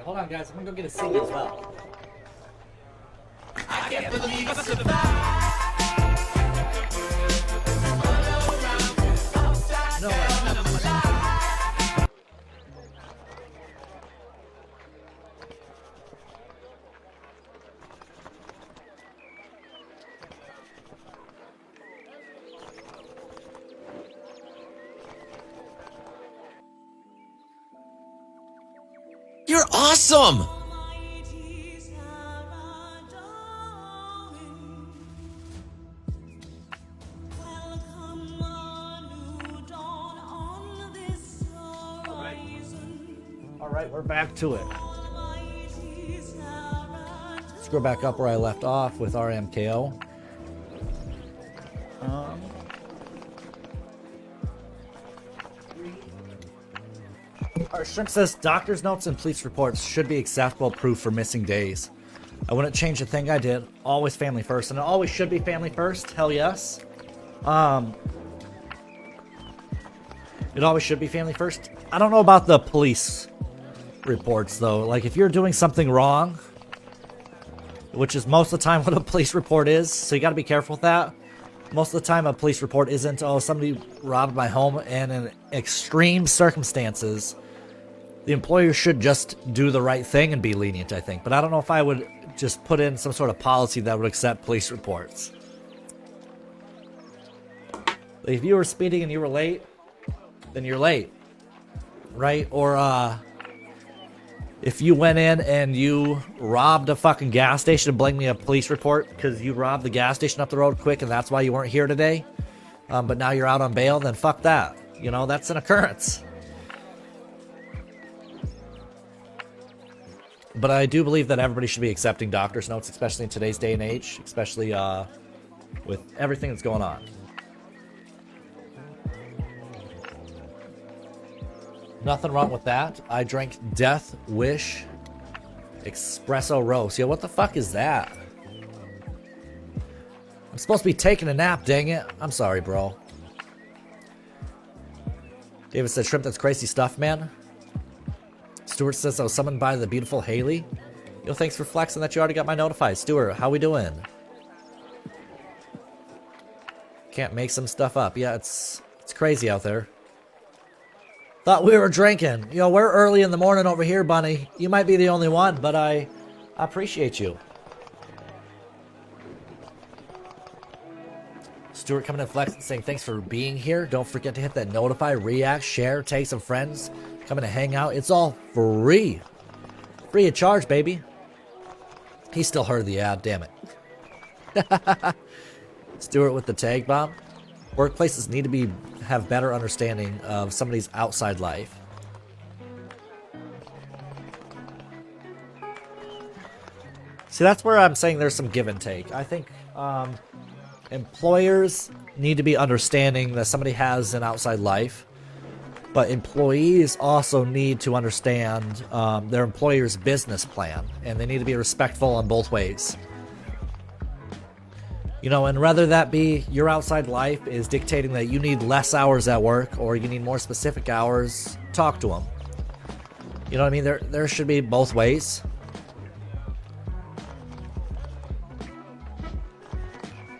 Hold on, guys. I'm gonna go get a seat as well. I can't believe I survived. You're awesome! Alright, we're back to it. Let's go back up where I left off with ReMKO. Our Shrimp says doctor's notes and police reports should be acceptable proof for missing days. I wouldn't change a thing I did. Always family first, and it always should be family first. Hell yes. It always should be family first. I don't know about the police reports though. Like if you're doing something wrong, which is most of the time what a police report is, so you got to be careful with that. Most of the time a police report isn't, oh, somebody robbed my home, and in extreme circumstances, the employer should just do the right thing and be lenient, I think. But I don't know if I would just put in some sort of policy that would accept police reports. If you were speeding and you were late, then you're late, right? Or if you went in and you robbed a fucking gas station and blamed me a police report because you robbed the gas station up the road quick and that's why you weren't here today, but now you're out on bail, then fuck that. You know, that's an occurrence. But I do believe that everybody should be accepting doctor's notes, especially in today's day and age, especially with everything that's going on. Nothing wrong with that. I drank Death Wish Espresso Roast. Yo, what the fuck is that? I'm supposed to be taking a nap, dang it. I'm sorry, bro. David said, Shrimp, that's crazy stuff, man. Stuart says, I was summoned by the beautiful Haley. Yo, thanks for flexing that you already got my notified. Stuart, how we doing? Can't make some stuff up. Yeah, it's crazy out there. Thought we were drinking. You know, we're early in the morning over here, Bunny. You might be the only one, but I appreciate you. Stuart coming in flexing, saying thanks for being here. Don't forget to hit that notify, react, share, tag some friends. Coming to hang out. It's all free. Free of charge, baby. He still heard the ad, damn it. Stuart with the tag bomb. Workplaces need to have better understanding of somebody's outside life. See, that's where I'm saying there's some give and take. I think employers need to be understanding that somebody has an outside life, but employees also need to understand their employer's business plan, and they need to be respectful in both ways. You know, and whether that be your outside life is dictating that you need less hours at work or you need more specific hours, talk to them. You know what I mean? There should be both ways.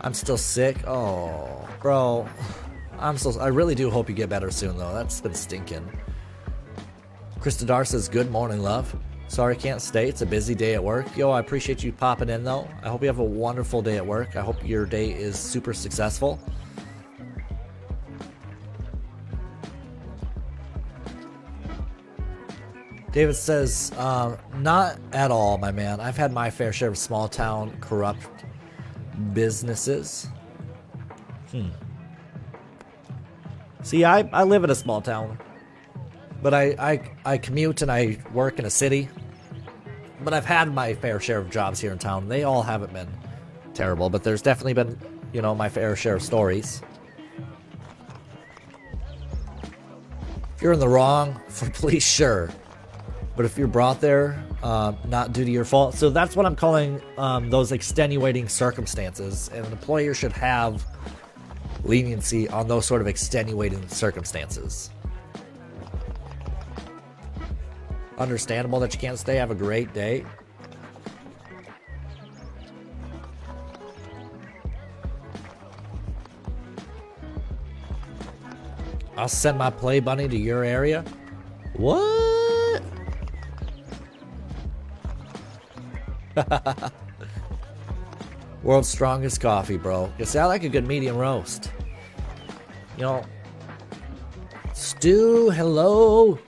I'm still sick. Oh, bro. I really do hope you get better soon, though. That's been stinking. Krista Dar says, good morning, love. Sorry I can't stay. It's a busy day at work. Yo, I appreciate you popping in, though. I hope you have a wonderful day at work. I hope your day is super successful. David says, not at all, my man. I've had my fair share of small town corrupt businesses. See, I live in a small town. But I commute and I work in a city. But I've had my fair share of jobs here in town. They all haven't been terrible, but there's definitely been, you know, my fair share of stories. If you're in the wrong for police, sure. But if you're brought there, not due to your fault. So that's what I'm calling those extenuating circumstances. And an employer should have leniency on those sort of extenuating circumstances. Understandable that you can't stay. Have a great day. I'll send my play bunny to your area. What? World's strongest coffee, bro. You sound like a good medium roast. You know, Stu, hello.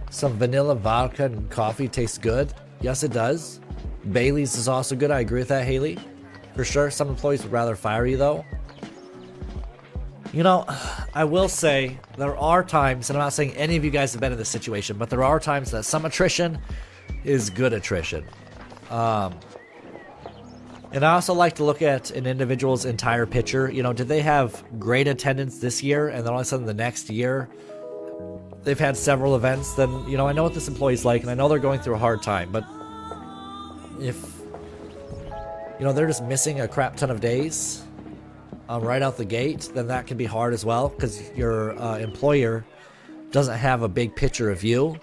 Some vanilla vodka and coffee tastes good. Yes, it does. Bailey's is also good. I agree with that, Haley. For sure. Some employees would rather fire you, though. You know, I will say there are times, and I'm not saying any of you guys have been in this situation, but there are times that some attrition is good attrition. And I also like to look at an individual's entire picture. You know, did they have great attendance this year, and then all of a sudden the next year they've had several events, then, you know, I know what this employee's like, and I know they're going through a hard time, but if, you know, they're just missing a crap ton of days right out the gate, then that can be hard as well, because your employer doesn't have a big picture of you,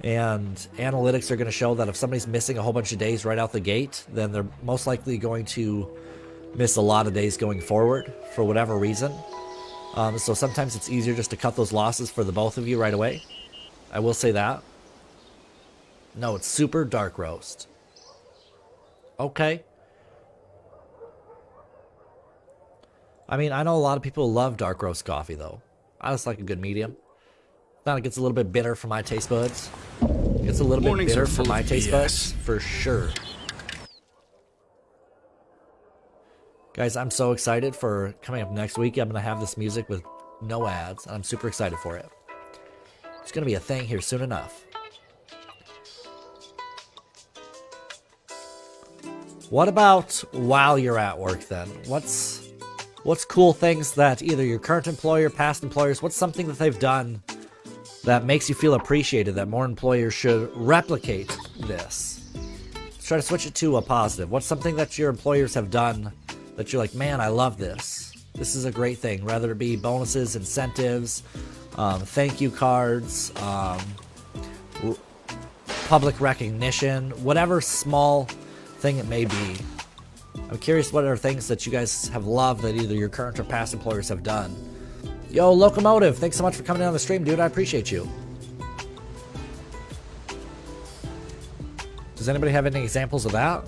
and analytics are going to show that if somebody's missing a whole bunch of days right out the gate, then they're most likely going to miss a lot of days going forward for whatever reason. So sometimes it's easier just to cut those losses for the both of you right away. I will say that. No, it's super dark roast. Okay. I mean, I know a lot of people love dark roast coffee, though. I just like a good medium. Now it gets a little bit bitter for my taste buds. It gets a little bit bitter for my taste buds, for sure. Guys, I'm so excited for coming up next week. I'm going to have this music with no ads, and I'm super excited for it. It's going to be a thing here soon enough. What about while you're at work, then? What's cool things that either your current employer, past employers, what's something that they've done that makes you feel appreciated, that more employers should replicate this? Let's try to switch it to a positive. What's something that your employers have done that you're like, man, I love this. This is a great thing. Whether it be bonuses, incentives, thank you cards, public recognition, whatever small thing it may be. I'm curious what are things that you guys have loved that either your current or past employers have done. Yo, Locomotive, thanks so much for coming in on the stream, dude. I appreciate you. Does anybody have any examples of that?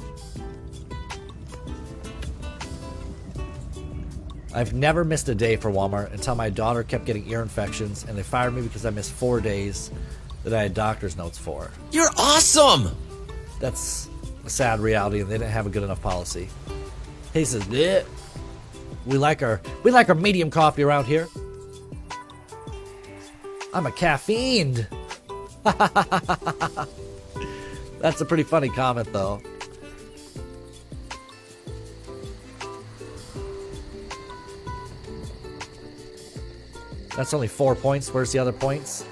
I've never missed a day for Walmart until my daughter kept getting ear infections and they fired me because I missed 4 days that I had doctor's notes for. You're awesome! That's a sad reality, and they didn't have a good enough policy. He says, bleh. We like our medium coffee around here. I'm a caffeined. That's a pretty funny comment, though. That's only 4 points. Where's the other points?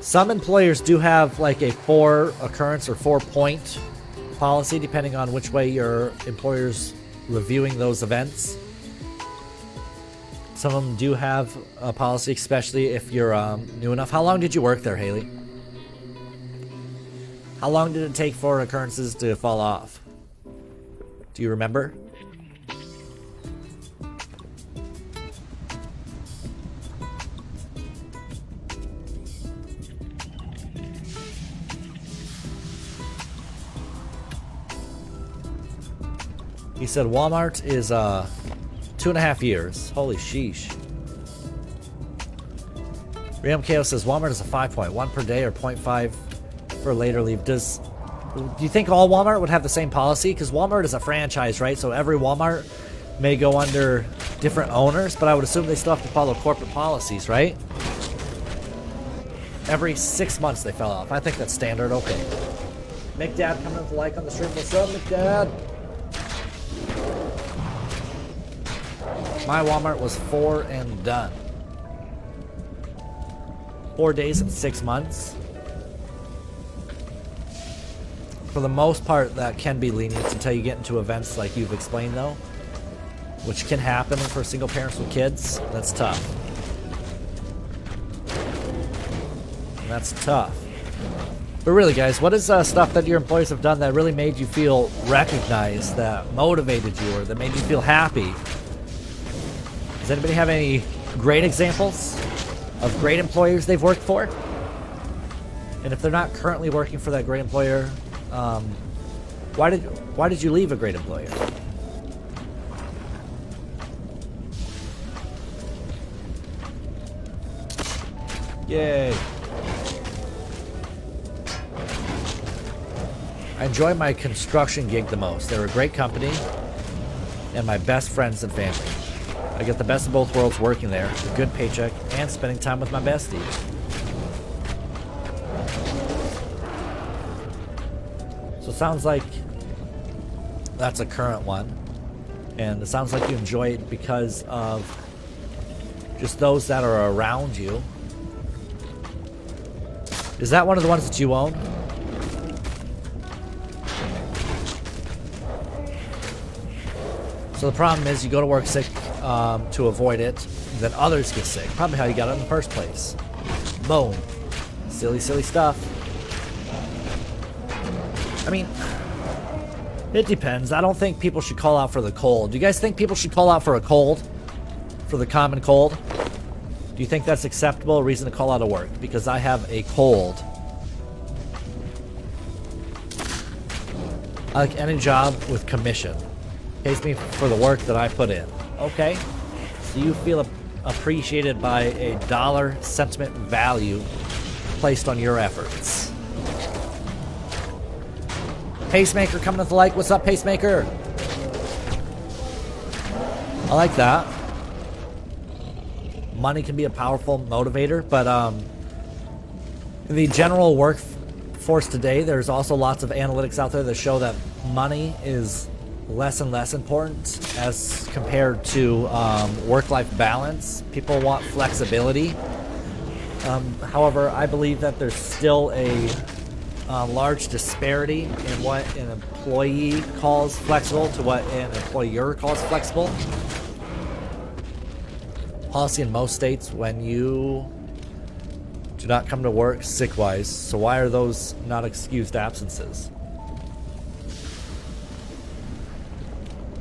Some employers do have like a 4 occurrence or 4 point policy, depending on which way your employer's reviewing those events. Some of them do have a policy, especially if you're new enough. How long did you work there, Haley? How long did it take for occurrences to fall off? Do you remember? He said Walmart is 2.5 years. Holy sheesh. RamKO says Walmart is a 5.1 per day or 0.5 for later leave. Do you think all Walmart would have the same policy? Because Walmart is a franchise, right? So every Walmart may go under different owners, but I would assume they still have to follow corporate policies, right? Every 6 months they fell off. I think that's standard. Okay. McDad coming with a like on the stream. What's up, McDad? My Walmart was 4 and done. 4 days and 6 months. For the most part, that can be lenient until you get into events like you've explained, though, which can happen for single parents with kids. That's tough. That's tough. But really, guys, what is stuff that your employees have done that really made you feel recognized, that motivated you, or that made you feel happy? Does anybody have any great examples of great employers they've worked for? And if they're not currently working for that great employer, why did you leave a great employer? Yay. I enjoy my construction gig the most. They're a great company and my best friends and family. I get the best of both worlds working there, a good paycheck, and spending time with my bestie. So it sounds like that's a current one. And it sounds like you enjoy it because of just those that are around you. Is that one of the ones that you own? So the problem is you go to work sick to avoid it, then others get sick. Probably how you got it in the first place. Boom. Silly, silly stuff. I mean, it depends. I don't think people should call out for the cold. Do you guys think people should call out for a cold? For the common cold? Do you think that's acceptable? A reason to call out of work? Because I have a cold. I like any job with commission. Pays me for the work that I put in. Okay. So you feel appreciated by a dollar sentiment value placed on your efforts. Pacemaker coming with the like. What's up, Pacemaker? I like that. Money can be a powerful motivator, but in the general workforce today, there's also lots of analytics out there that show that money is less and less important as compared to work-life balance. People want flexibility. However, I believe that there's still a large disparity in what an employee calls flexible to what an employer calls flexible. Policy in most states when you do not come to work sick-wise, so why are those not excused absences?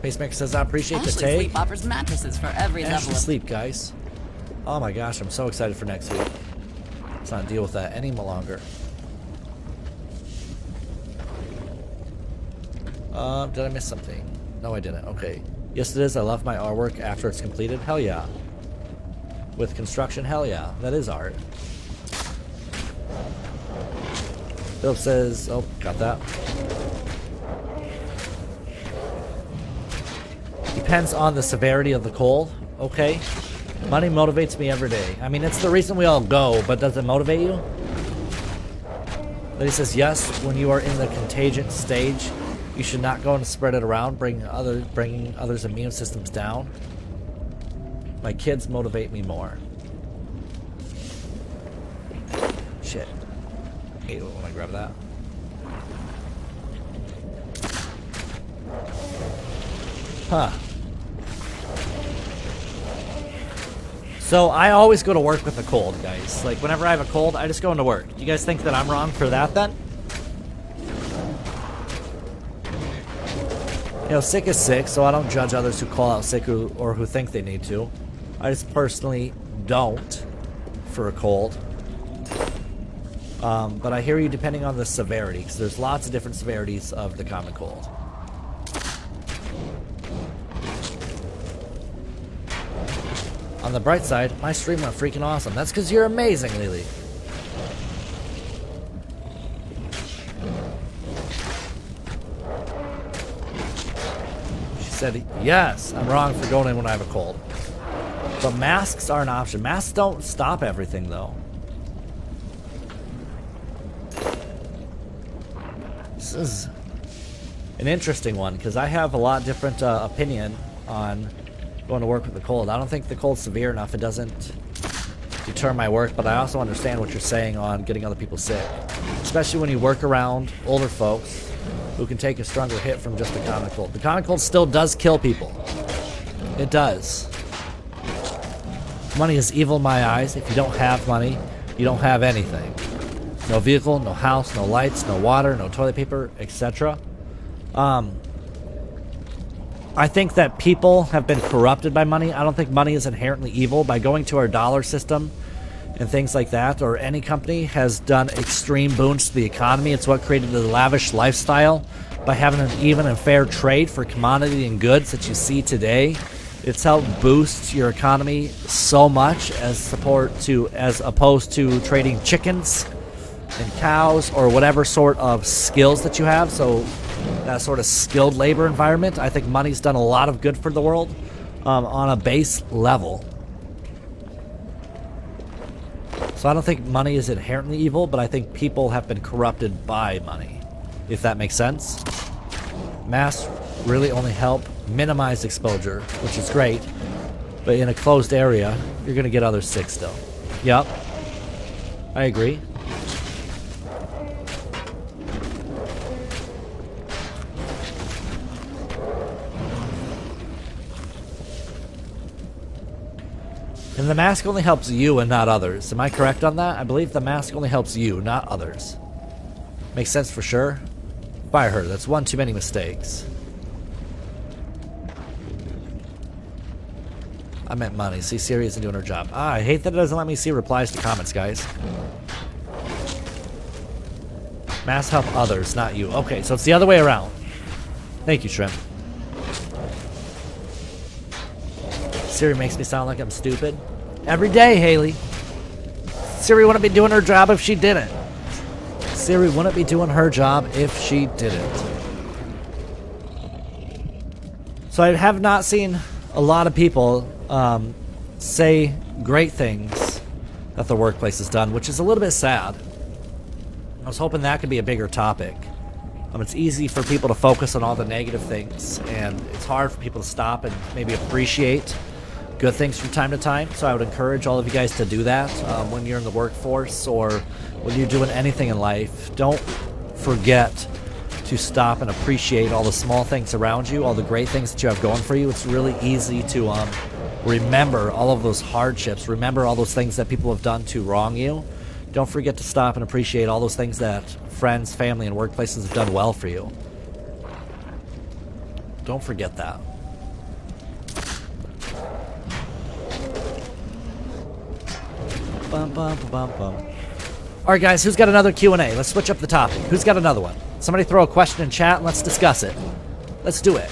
Pacemaker says, I appreciate the take. Sleep offers mattresses for every level Ashley of Sleep, guys. Oh my gosh, I'm so excited for next week. Let's not deal with that any longer. Did I miss something? No, I didn't. Okay. Yes, it is. I love my artwork after it's completed. Hell yeah. With construction, hell yeah. That is art. Philip says, oh, got that. Depends on the severity of the cold. Okay. Money motivates me every day. I mean, it's the reason we all go, but does it motivate you? Then he says, yes, when you are in the contagion stage, you should not go and spread it around, bringing others' immune systems down. My kids motivate me more. Shit. Hate it when I grab that. Huh. So I always go to work with a cold, guys. Like, whenever I have a cold, I just go into work. You guys think that I'm wrong for that, then? You know, sick is sick, so I don't judge others who call out sick or who think they need to. I just personally don't for a cold. But I hear you depending on the severity, because there's lots of different severities of the common cold. On the bright side, my stream went freaking awesome. That's because you're amazing, Lily. She said, yes, I'm wrong for going in when I have a cold. But masks are an option. Masks don't stop everything, though. This is an interesting one, because I have a lot different opinion on going to work with the cold. I don't think the cold's severe enough. It doesn't deter my work, but I also understand what you're saying on getting other people sick. Especially when you work around older folks who can take a stronger hit from just the common cold. The common cold still does kill people. It does. Money is evil in my eyes. If you don't have money, you don't have anything. No vehicle, no house, no lights, no water, no toilet paper, etc. I think that people have been corrupted by money. I don't think money is inherently evil. By going to our dollar system and things like that, or any company has done extreme boons to the economy. It's what created the lavish lifestyle. By having an even and fair trade for commodity and goods that you see today, it's helped boost your economy so much as opposed to trading chickens and cows or whatever sort of skills that you have. So that sort of skilled labor environment, I think money's done a lot of good for the world on a base level. So I don't think money is inherently evil, but I think people have been corrupted by money, if that makes sense. Masks really only help minimize exposure, which is great, but in a closed area, you're going to get others sick still. Yep. I agree. And the mask only helps you and not others. Am I correct on that? I believe the mask only helps you, not others. Makes sense for sure. Fire her. That's one too many mistakes. I meant money. See, Siri isn't doing her job. Ah, I hate that it doesn't let me see replies to comments, guys. Mask help others, not you. Okay, so it's the other way around. Thank you, Shrimp. Siri makes me sound like I'm stupid. Every day, Haley. Siri wouldn't be doing her job if she didn't. Siri wouldn't be doing her job if she didn't. So I have not seen a lot of people say great things that the workplace has done, which is a little bit sad. I was hoping that could be a bigger topic. It's easy for people to focus on all the negative things, and it's hard for people to stop and maybe appreciate good things from time to time. So I would encourage all of you guys to do that when you're in the workforce or when you're doing anything in life. Don't forget to stop and appreciate all the small things around you, all the great things that you have going for you. It's really easy to remember all of those hardships, remember all those things that people have done to wrong you. Don't forget to stop and appreciate all those things that friends, family, and workplaces have done well for you. Don't forget that. Bum, bum, bum, bum. All right, guys, who's got another Q&A? Let's switch up the topic. Who's got another one? Somebody throw a question in chat and let's discuss it. Let's do it.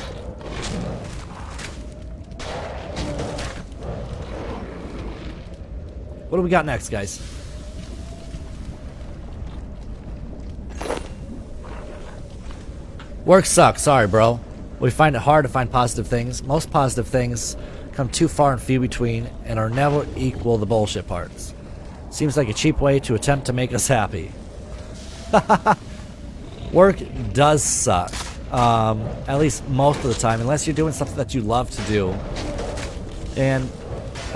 What do we got next, guys? Work sucks. Sorry, bro. We find it hard to find positive things. Most positive things come too far and few between and are never equal the bullshit parts. Seems like a cheap way to attempt to make us happy. Work does suck. At least most of the time, unless you're doing something that you love to do. And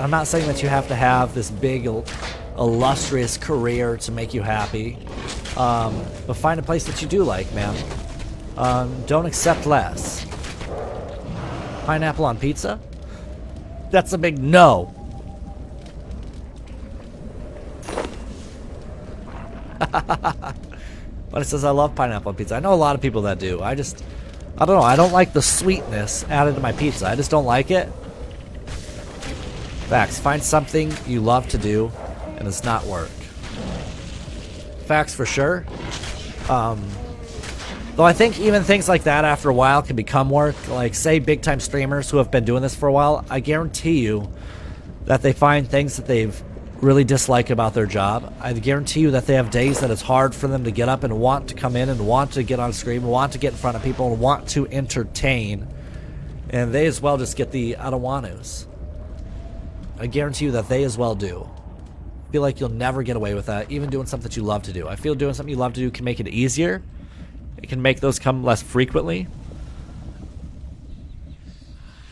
I'm not saying that you have to have this big, illustrious career to make you happy. But find a place that you do like, man. Don't accept less. Pineapple on pizza? That's a big no. But it says I love pineapple on pizza. I know a lot of people that do. I don't know. I don't like the sweetness added to my pizza. I just don't like it. Facts. Find something you love to do and it's not work. Facts for sure. Though I think even things like that after a while can become work. Like, say, big-time streamers who have been doing this for a while, I guarantee you that they find things that they've really dislike about their job. I guarantee you that they have days that it's hard for them to get up and want to come in and want to get on screen, want to get in front of people, and want to entertain. And they as well just get the I don't want to's. I guarantee you that they as well do. I feel like you'll never get away with that, even doing something that you love to do. I feel doing something you love to do can make it easier. It can make those come less frequently.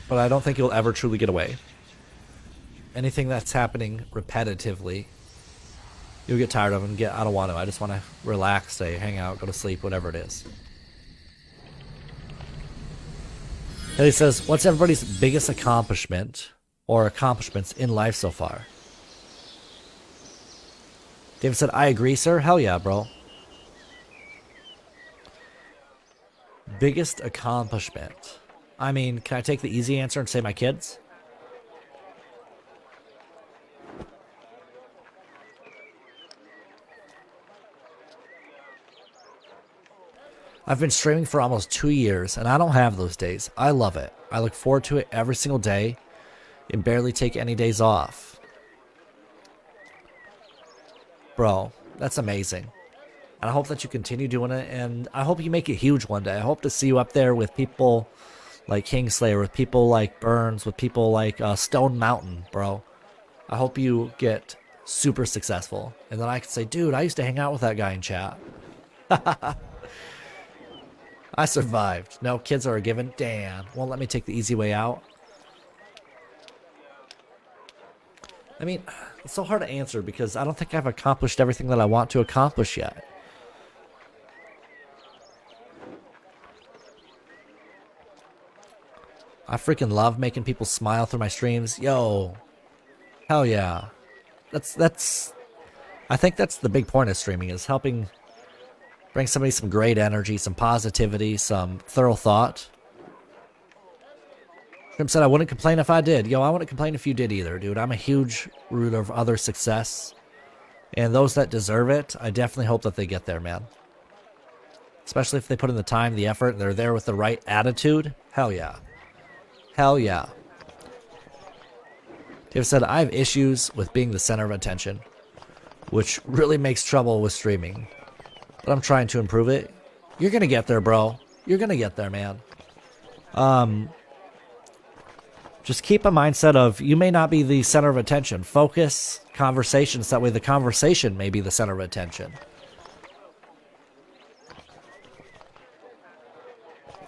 But I don't think you'll ever truly get away. Anything that's happening repetitively, you'll get tired of and get, I don't want to. I just want to relax, stay, hang out, go to sleep, whatever it is. Haley says, what's everybody's biggest accomplishment or accomplishments in life so far? David said, I agree, sir. Hell yeah, bro. Biggest accomplishment. I mean, can I take the easy answer and say my kids? I've been streaming for almost 2 years, and I don't have those days. I love it. I look forward to it every single day and barely take any days off. Bro, that's amazing. And I hope that you continue doing it, and I hope you make it huge one day. I hope to see you up there with people like Kingslayer, with people like Burns, with people like Stone Mountain, bro. I hope you get super successful. And then I can say, dude, I used to hang out with that guy in chat. I survived. No, kids are a given. Damn. Won't let me take the easy way out. I mean, it's so hard to answer because I don't think I've accomplished everything that I want to accomplish yet. I freaking love making people smile through my streams. Yo, Hell yeah. That's I think that's the big point of streaming, is helping bring somebody some great energy, some positivity, some thorough thought. Shrimp said, I wouldn't complain if I did. Yo, I wouldn't complain if you did either, dude. I'm a huge root of other success. And those that deserve it, I definitely hope that they get there, man. Especially if they put in the time, the effort, and they're there with the right attitude. Hell yeah. Hell yeah. Dave said, I have issues with being the center of attention, which really makes trouble with streaming. But I'm trying to improve it. You're going to get there, bro. You're going to get there, man. Just keep a mindset of, you may not be the center of attention. Focus conversations. That way the conversation may be the center of attention.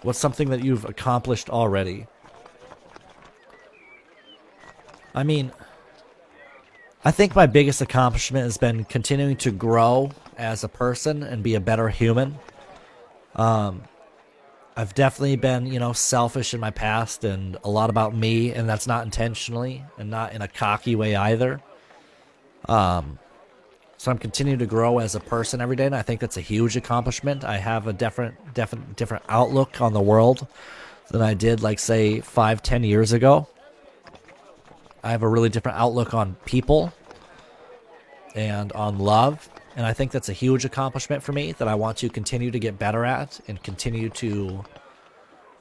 What's something that you've accomplished already? I mean, I think my biggest accomplishment has been continuing to grow as a person and be a better human. I've definitely been, you know, selfish in my past and a lot about me, and that's not intentionally and not in a cocky way either. So I'm continuing to grow as a person every day, and I think that's a huge accomplishment. I have a different outlook on the world than I did, like, say, 5-10 years ago. I have a really different outlook on people and on love, and I think that's a huge accomplishment for me that I want to continue to get better at and continue to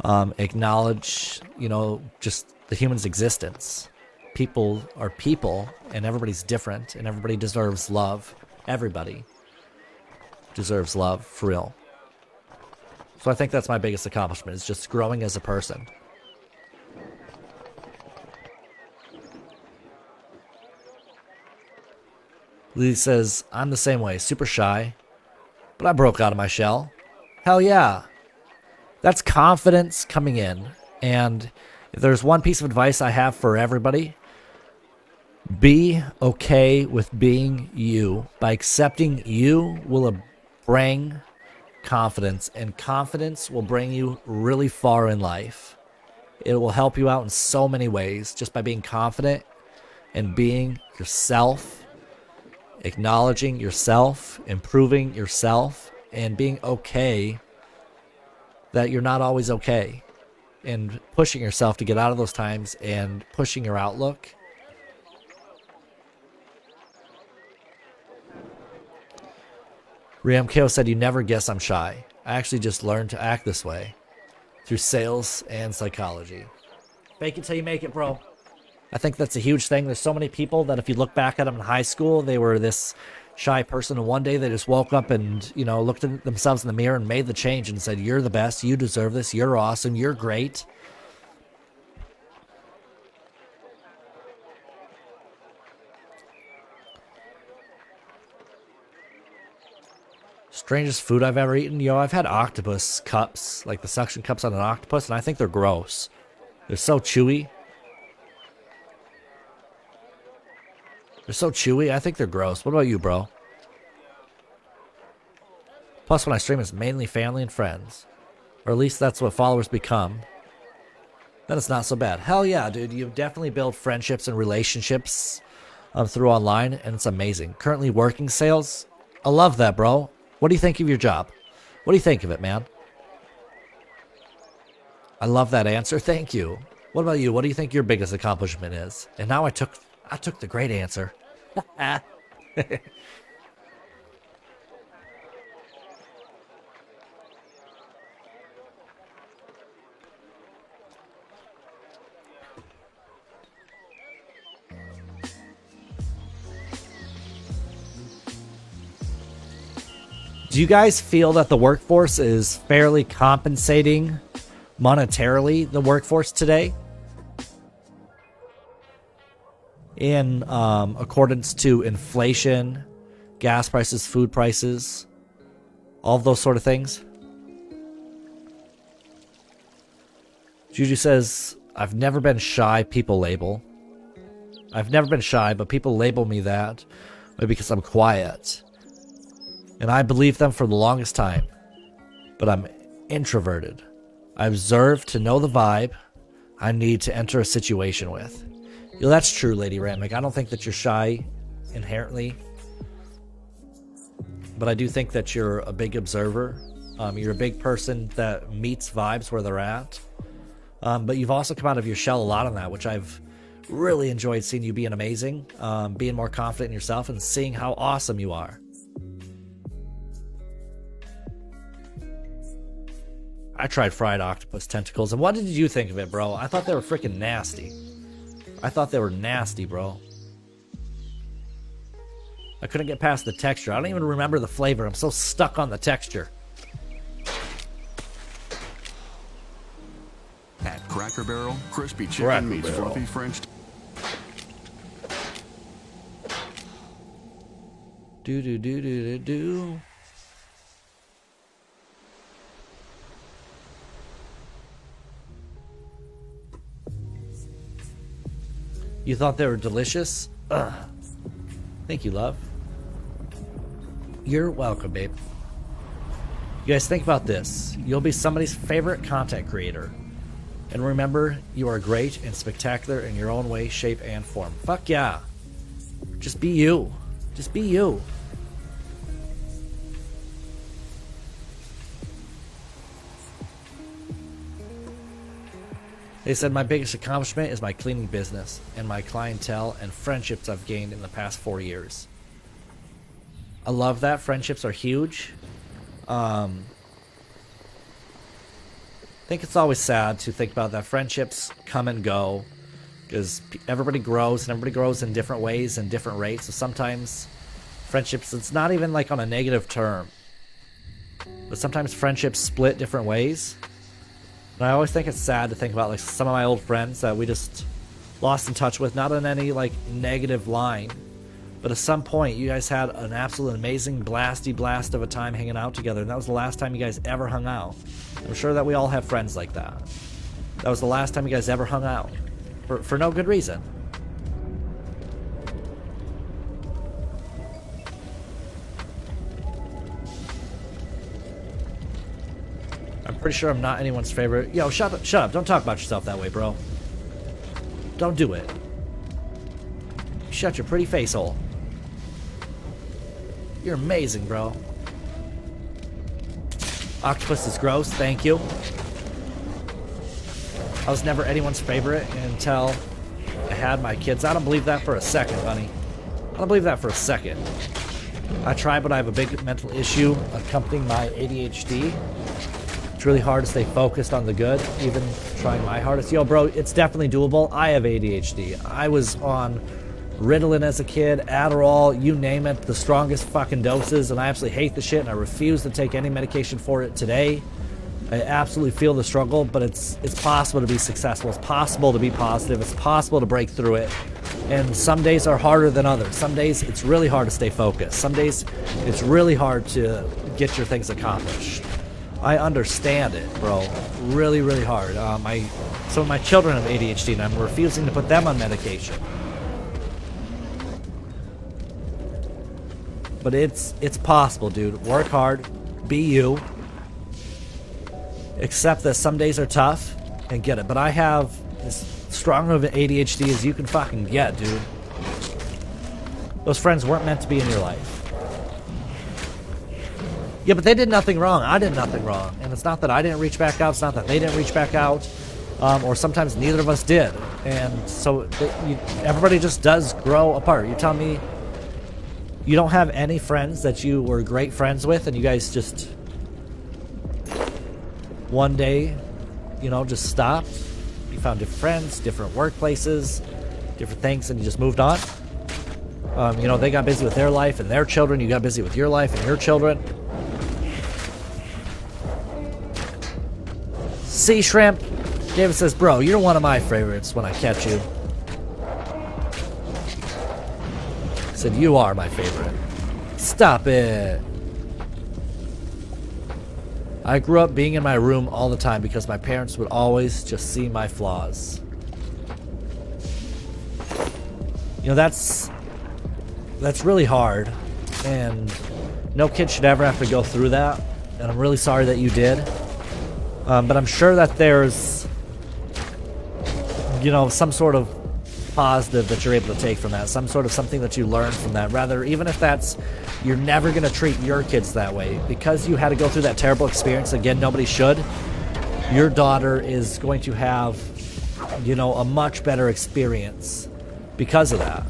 acknowledge, you know, just the human's existence. People are people, and everybody's different, and everybody deserves love. Everybody deserves love, for real. So I think that's my biggest accomplishment, is just growing as a person. Lee says, I'm the same way, super shy, but I broke out of my shell. Hell yeah. That's confidence coming in. And if there's one piece of advice I have for everybody, be okay with being you. By accepting you will bring confidence, and confidence will bring you really far in life. It will help you out in so many ways just by being confident and being yourself. Acknowledging yourself, improving yourself, and being okay that you're not always okay. And pushing yourself to get out of those times and pushing your outlook. RiamKO said, you never guess I'm shy. I actually just learned to act this way through sales and psychology. Fake it till you make it, bro. I think that's a huge thing. There's so many people that if you look back at them in high school, they were this shy person, and one day they just woke up and, you know, looked at themselves in the mirror and made the change and said, you're the best, you deserve this, you're awesome, you're great. Strangest food I've ever eaten? Yo, I've had octopus cups, like the suction cups on an octopus, and I think they're gross. They're so chewy. They're so chewy. I think they're gross. What about you, bro? Plus, when I stream, it's mainly family and friends. Or at least that's what followers become. Then it's not so bad. Hell yeah, dude. You definitely build friendships and relationships through online, and it's amazing. Currently working sales. I love that, bro. What do you think of your job? What do you think of it, man? I love that answer. Thank you. What about you? What do you think your biggest accomplishment is? And now I took the great answer. Do you guys feel that the workforce is fairly compensating monetarily the workforce today? In accordance to inflation, gas prices, food prices, all of those sort of things? Juju says, I've never been shy, people label. I've never been shy, but people label me that because I'm quiet. And I believed them for the longest time. But I'm introverted. I observe to know the vibe I need to enter a situation with. You know, that's true, Lady Ramic. I don't think that you're shy inherently, but I do think that you're a big observer. You're a big person that meets vibes where they're at. But you've also come out of your shell a lot on that, which I've really enjoyed seeing you being amazing, being more confident in yourself, and seeing how awesome you are. I tried fried octopus tentacles, and what did you think of it, bro? I thought they were freaking nasty. I thought they were nasty, bro. I couldn't get past the texture. I don't even remember the flavor. I'm so stuck on the texture. At Cracker Barrel, crispy chicken Cracker meets Barrel. fluffy French. Do do do do do do. You thought they were delicious? Ugh. Thank you, love. You're welcome, babe. You guys, think about this. You'll be somebody's favorite content creator. And remember, you are great and spectacular in your own way, shape, and form. Fuck yeah. Just be you. Just be you. They said my biggest accomplishment is my cleaning business and my clientele and friendships I've gained in the past 4 years. I love that. Friendships are huge. I think it's always sad to think about that. Friendships come and go because everybody grows, and everybody grows in different ways and different rates. So sometimes friendships, it's not even like on a negative term, but sometimes friendships split different ways. And I always think it's sad to think about like some of my old friends that we just lost in touch with, not in any like negative line, but at some point you guys had an absolute amazing blasty blast of a time hanging out together, and that was the last time you guys ever hung out. I'm sure that we all have friends like that. That was the last time you guys ever hung out, for no good reason. I'm pretty sure I'm not anyone's favorite. Yo, shut up. Don't talk about yourself that way, bro. Don't do it. Shut your pretty face hole. You're amazing, bro. Octopus is gross, thank you. I was never anyone's favorite until I had my kids. I don't believe that for a second, buddy. I don't believe that for a second. I try, but I have a big mental issue accompanying my ADHD. It's really hard to stay focused on the good, even trying my hardest. Yo, bro, it's definitely doable. I have ADHD. I was on Ritalin as a kid, Adderall, you name it, the strongest fucking doses, and I absolutely hate the shit, and I refuse to take any medication for it today. I absolutely feel the struggle, but it's possible to be successful. It's possible to be positive. It's possible to break through it. And some days are harder than others. Some days it's really hard to stay focused. Some days it's really hard to get your things accomplished. I understand it, bro. Really, really hard. Some of my children have ADHD, and I'm refusing to put them on medication. But it's possible, dude. Work hard. Be you. Accept that some days are tough and get it. But I have as strong of an ADHD as you can fucking get, dude. Those friends weren't meant to be in your life. Yeah, but they did nothing wrong. I did nothing wrong. And it's not that I didn't reach back out. It's not that they didn't reach back out. Or sometimes neither of us did. And so everybody just does grow apart. You tell me you don't have any friends that you were great friends with, and you guys just one day, just stopped. You found different friends, different workplaces, different things, and you just moved on. They got busy with their life and their children. You got busy with your life and your children. Sea Shrimp. David says, bro, you're one of my favorites when I catch you. I said, you are my favorite. Stop it. I grew up being in my room all the time because my parents would always just see my flaws. That's really hard. And no kid should ever have to go through that. And I'm really sorry that you did. But I'm sure that there's, some sort of positive that you're able to take from that, some sort of something that you learned from that. Rather, even if that's, you're never going to treat your kids that way. Because you had to go through that terrible experience, again, nobody should, your daughter is going to have, you know, a much better experience because of that.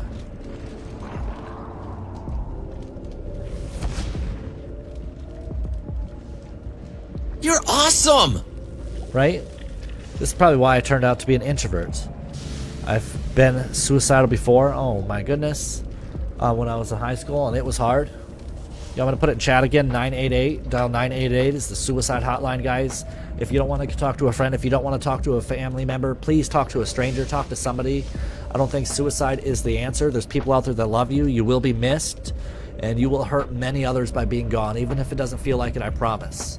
You're awesome! Right? This is probably why I turned out to be an introvert. I've been suicidal before. Oh my goodness. When I was in high school, and it was hard. Yeah, I'm going to put it in chat again. 988. Dial 988 is the suicide hotline, guys. If you don't want to talk to a friend, if you don't want to talk to a family member, please talk to a stranger. Talk to somebody. I don't think suicide is the answer. There's people out there that love you. You will be missed. And you will hurt many others by being gone. Even if it doesn't feel like it, I promise.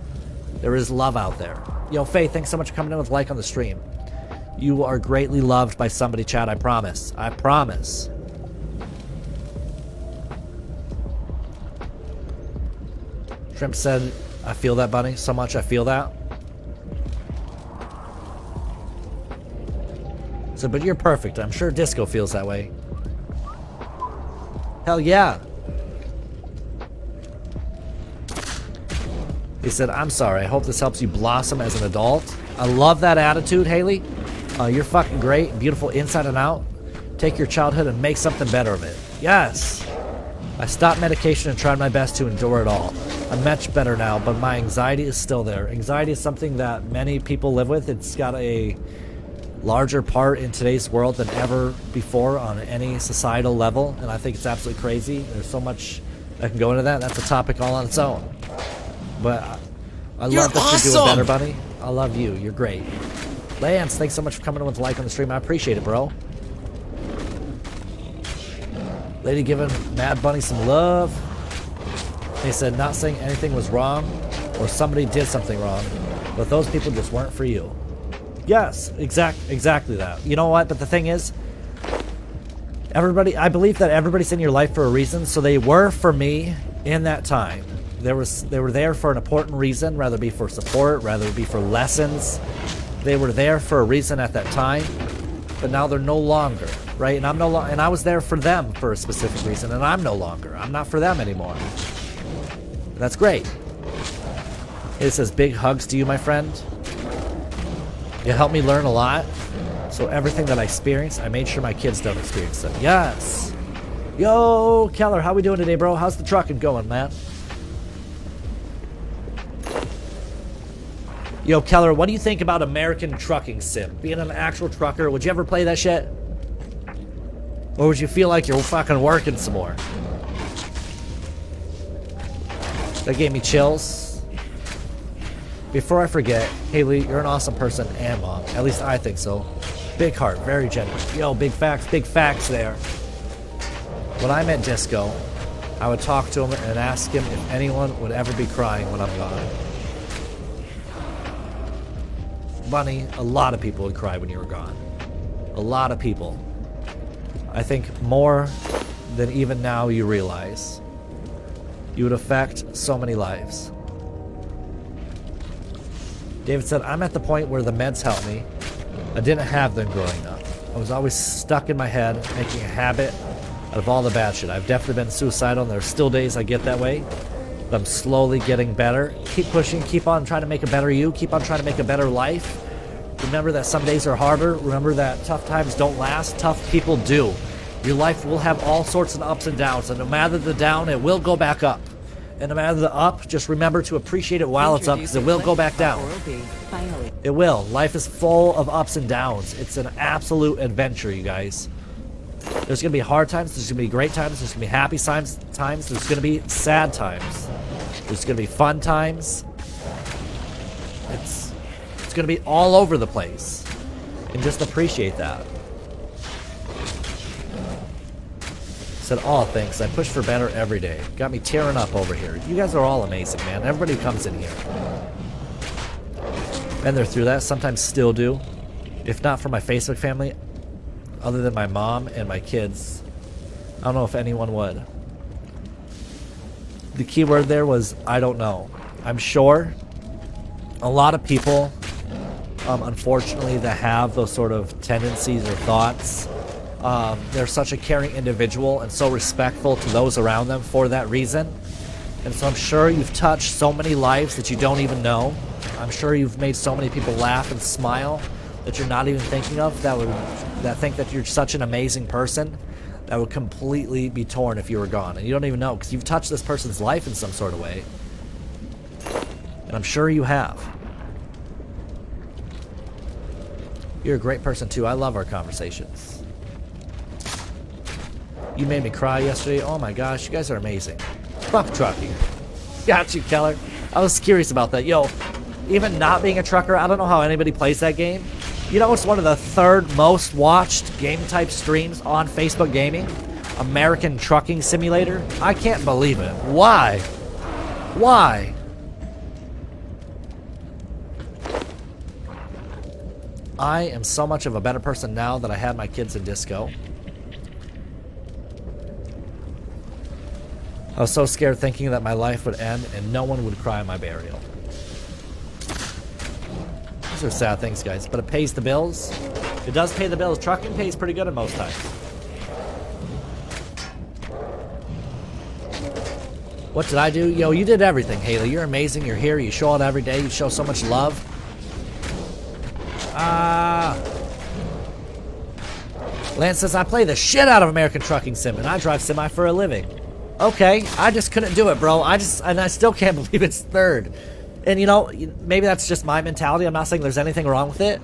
There is love out there. Yo, Faye, thanks so much for coming in with a like on the stream. You are greatly loved by somebody, Chad. I promise. I promise. Shrimp said, I feel that, buddy. So much I feel that. So, but you're perfect. I'm sure Disco feels that way. Hell yeah. He said, I'm sorry. I hope this helps you blossom as an adult. I love that attitude, Haley. You're fucking great. Beautiful inside and out. Take your childhood and make something better of it. Yes. I stopped medication and tried my best to endure it all. I'm much better now, but my anxiety is still there. Anxiety is something that many people live with. It's got a larger part in today's world than ever before on any societal level, and I think it's absolutely crazy. There's so much that can go into that. That's a topic all on its own. But I love that you're doing better, buddy. I love you. You're great. Lance, thanks so much for coming in with a like on the stream. I appreciate it, bro. Lady giving Mad Bunny some love. They said not saying anything was wrong or somebody did something wrong, but those people just weren't for you. Yes, exactly that. You know what? But the thing is, I believe that everybody's in your life for a reason, so they were for me in that time. They were there for an important reason, rather be for support, rather be for lessons. They were there for a reason at that time, but now they're no longer, right? And I'm no longer, and I was there for them for a specific reason, and I'm no longer. I'm not for them anymore. That's great. It says big hugs to you, my friend. You helped me learn a lot. So everything that I experienced, I made sure my kids don't experience it. Yes. Yo, Keller, how we doing today, bro? How's the trucking going, man? Yo, Keller, what do you think about American Trucking Sim? Being an actual trucker, would you ever play that shit? Or would you feel like you're fucking working some more? That gave me chills. Before I forget, Haley, you're an awesome person and mom. At least I think so. Big heart, very generous. Yo, big facts there. When I met Disco, I would talk to him and ask him if anyone would ever be crying when I'm gone. Bunny, a lot of people would cry when you were gone. A lot of people. I think more than even now you realize. You would affect so many lives. David said, I'm at the point where the meds help me. I didn't have them growing up. I was always stuck in my head, making a habit out of all the bad shit. I've definitely been suicidal, and there are still days I get that way. But I'm slowly getting better. Keep pushing, keep on trying to make a better you, keep on trying to make a better life. Remember that some days are harder. Remember that tough times don't last. Tough people do. Your life will have all sorts of ups and downs, and no matter the down, it will go back up. And no matter the up, just remember to appreciate it while it's up, because it will go back down. It will. Life is full of ups and downs. It's an absolute adventure, you guys. There's going to be hard times, there's going to be great times, there's going to be happy times, there's going to be sad times. There's going to be fun times. It's going to be all over the place. And just appreciate that. Said, oh, thanks. I push for better every day. Got me tearing up over here. You guys are all amazing, man. Everybody who comes in here. Been there through that. Sometimes still do. If not for my Facebook family, other than my mom and my kids, I don't know if anyone would. The key word there was, I don't know. I'm sure a lot of people, unfortunately, that have those sort of tendencies or thoughts, They're such a caring individual and so respectful to those around them for that reason. And so I'm sure you've touched so many lives that you don't even know. I'm sure you've made so many people laugh and smile that you're not even thinking of, that think that you're such an amazing person, that would completely be torn if you were gone. And you don't even know, because you've touched this person's life in some sort of way. And I'm sure you have. You're a great person too. I love our conversations. You made me cry yesterday. Oh my gosh, you guys are amazing. Fuck trucking. Got you, Keller. I was curious about that. Yo, even not being a trucker, I don't know how anybody plays that game. You know, it's one of the 3rd most watched game type streams on Facebook Gaming. American Trucking Simulator. I can't believe it. Why? Why? I am so much of a better person now that I had my kids in disco. I was so scared thinking that my life would end and no one would cry at my burial. These are sad things, guys, but it pays the bills. It does pay the bills. Trucking pays pretty good at most times. What did I do? Yo, you did everything, Haley. You're amazing. You're here. You show it every day. You show so much love. Lance says, I play the shit out of American Trucking Sim, and I drive semi for a living. Okay, I just couldn't do it, bro. And I still can't believe it's 3rd. And you know, maybe that's just my mentality. I'm not saying there's anything wrong with it.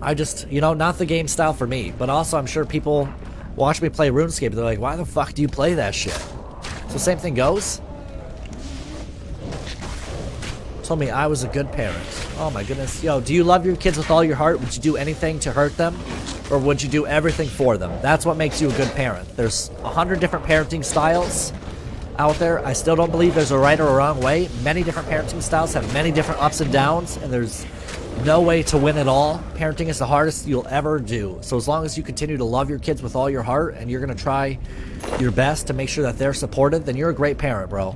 I just, you know, not the game style for me. But also, I'm sure people watch me play RuneScape. They're like, why the fuck do you play that shit? So same thing goes. Told me I was a good parent. Oh my goodness. Yo, do you love your kids with all your heart? Would you do anything to hurt them? Or would you do everything for them? That's what makes you a good parent. There's 100 different parenting styles out there. I still don't believe there's a right or a wrong way. Many different parenting styles have many different ups and downs, and there's no way to win it all. Parenting is the hardest you'll ever do. So as long as you continue to love your kids with all your heart and you're going to try your best to make sure that they're supported, then you're a great parent, bro.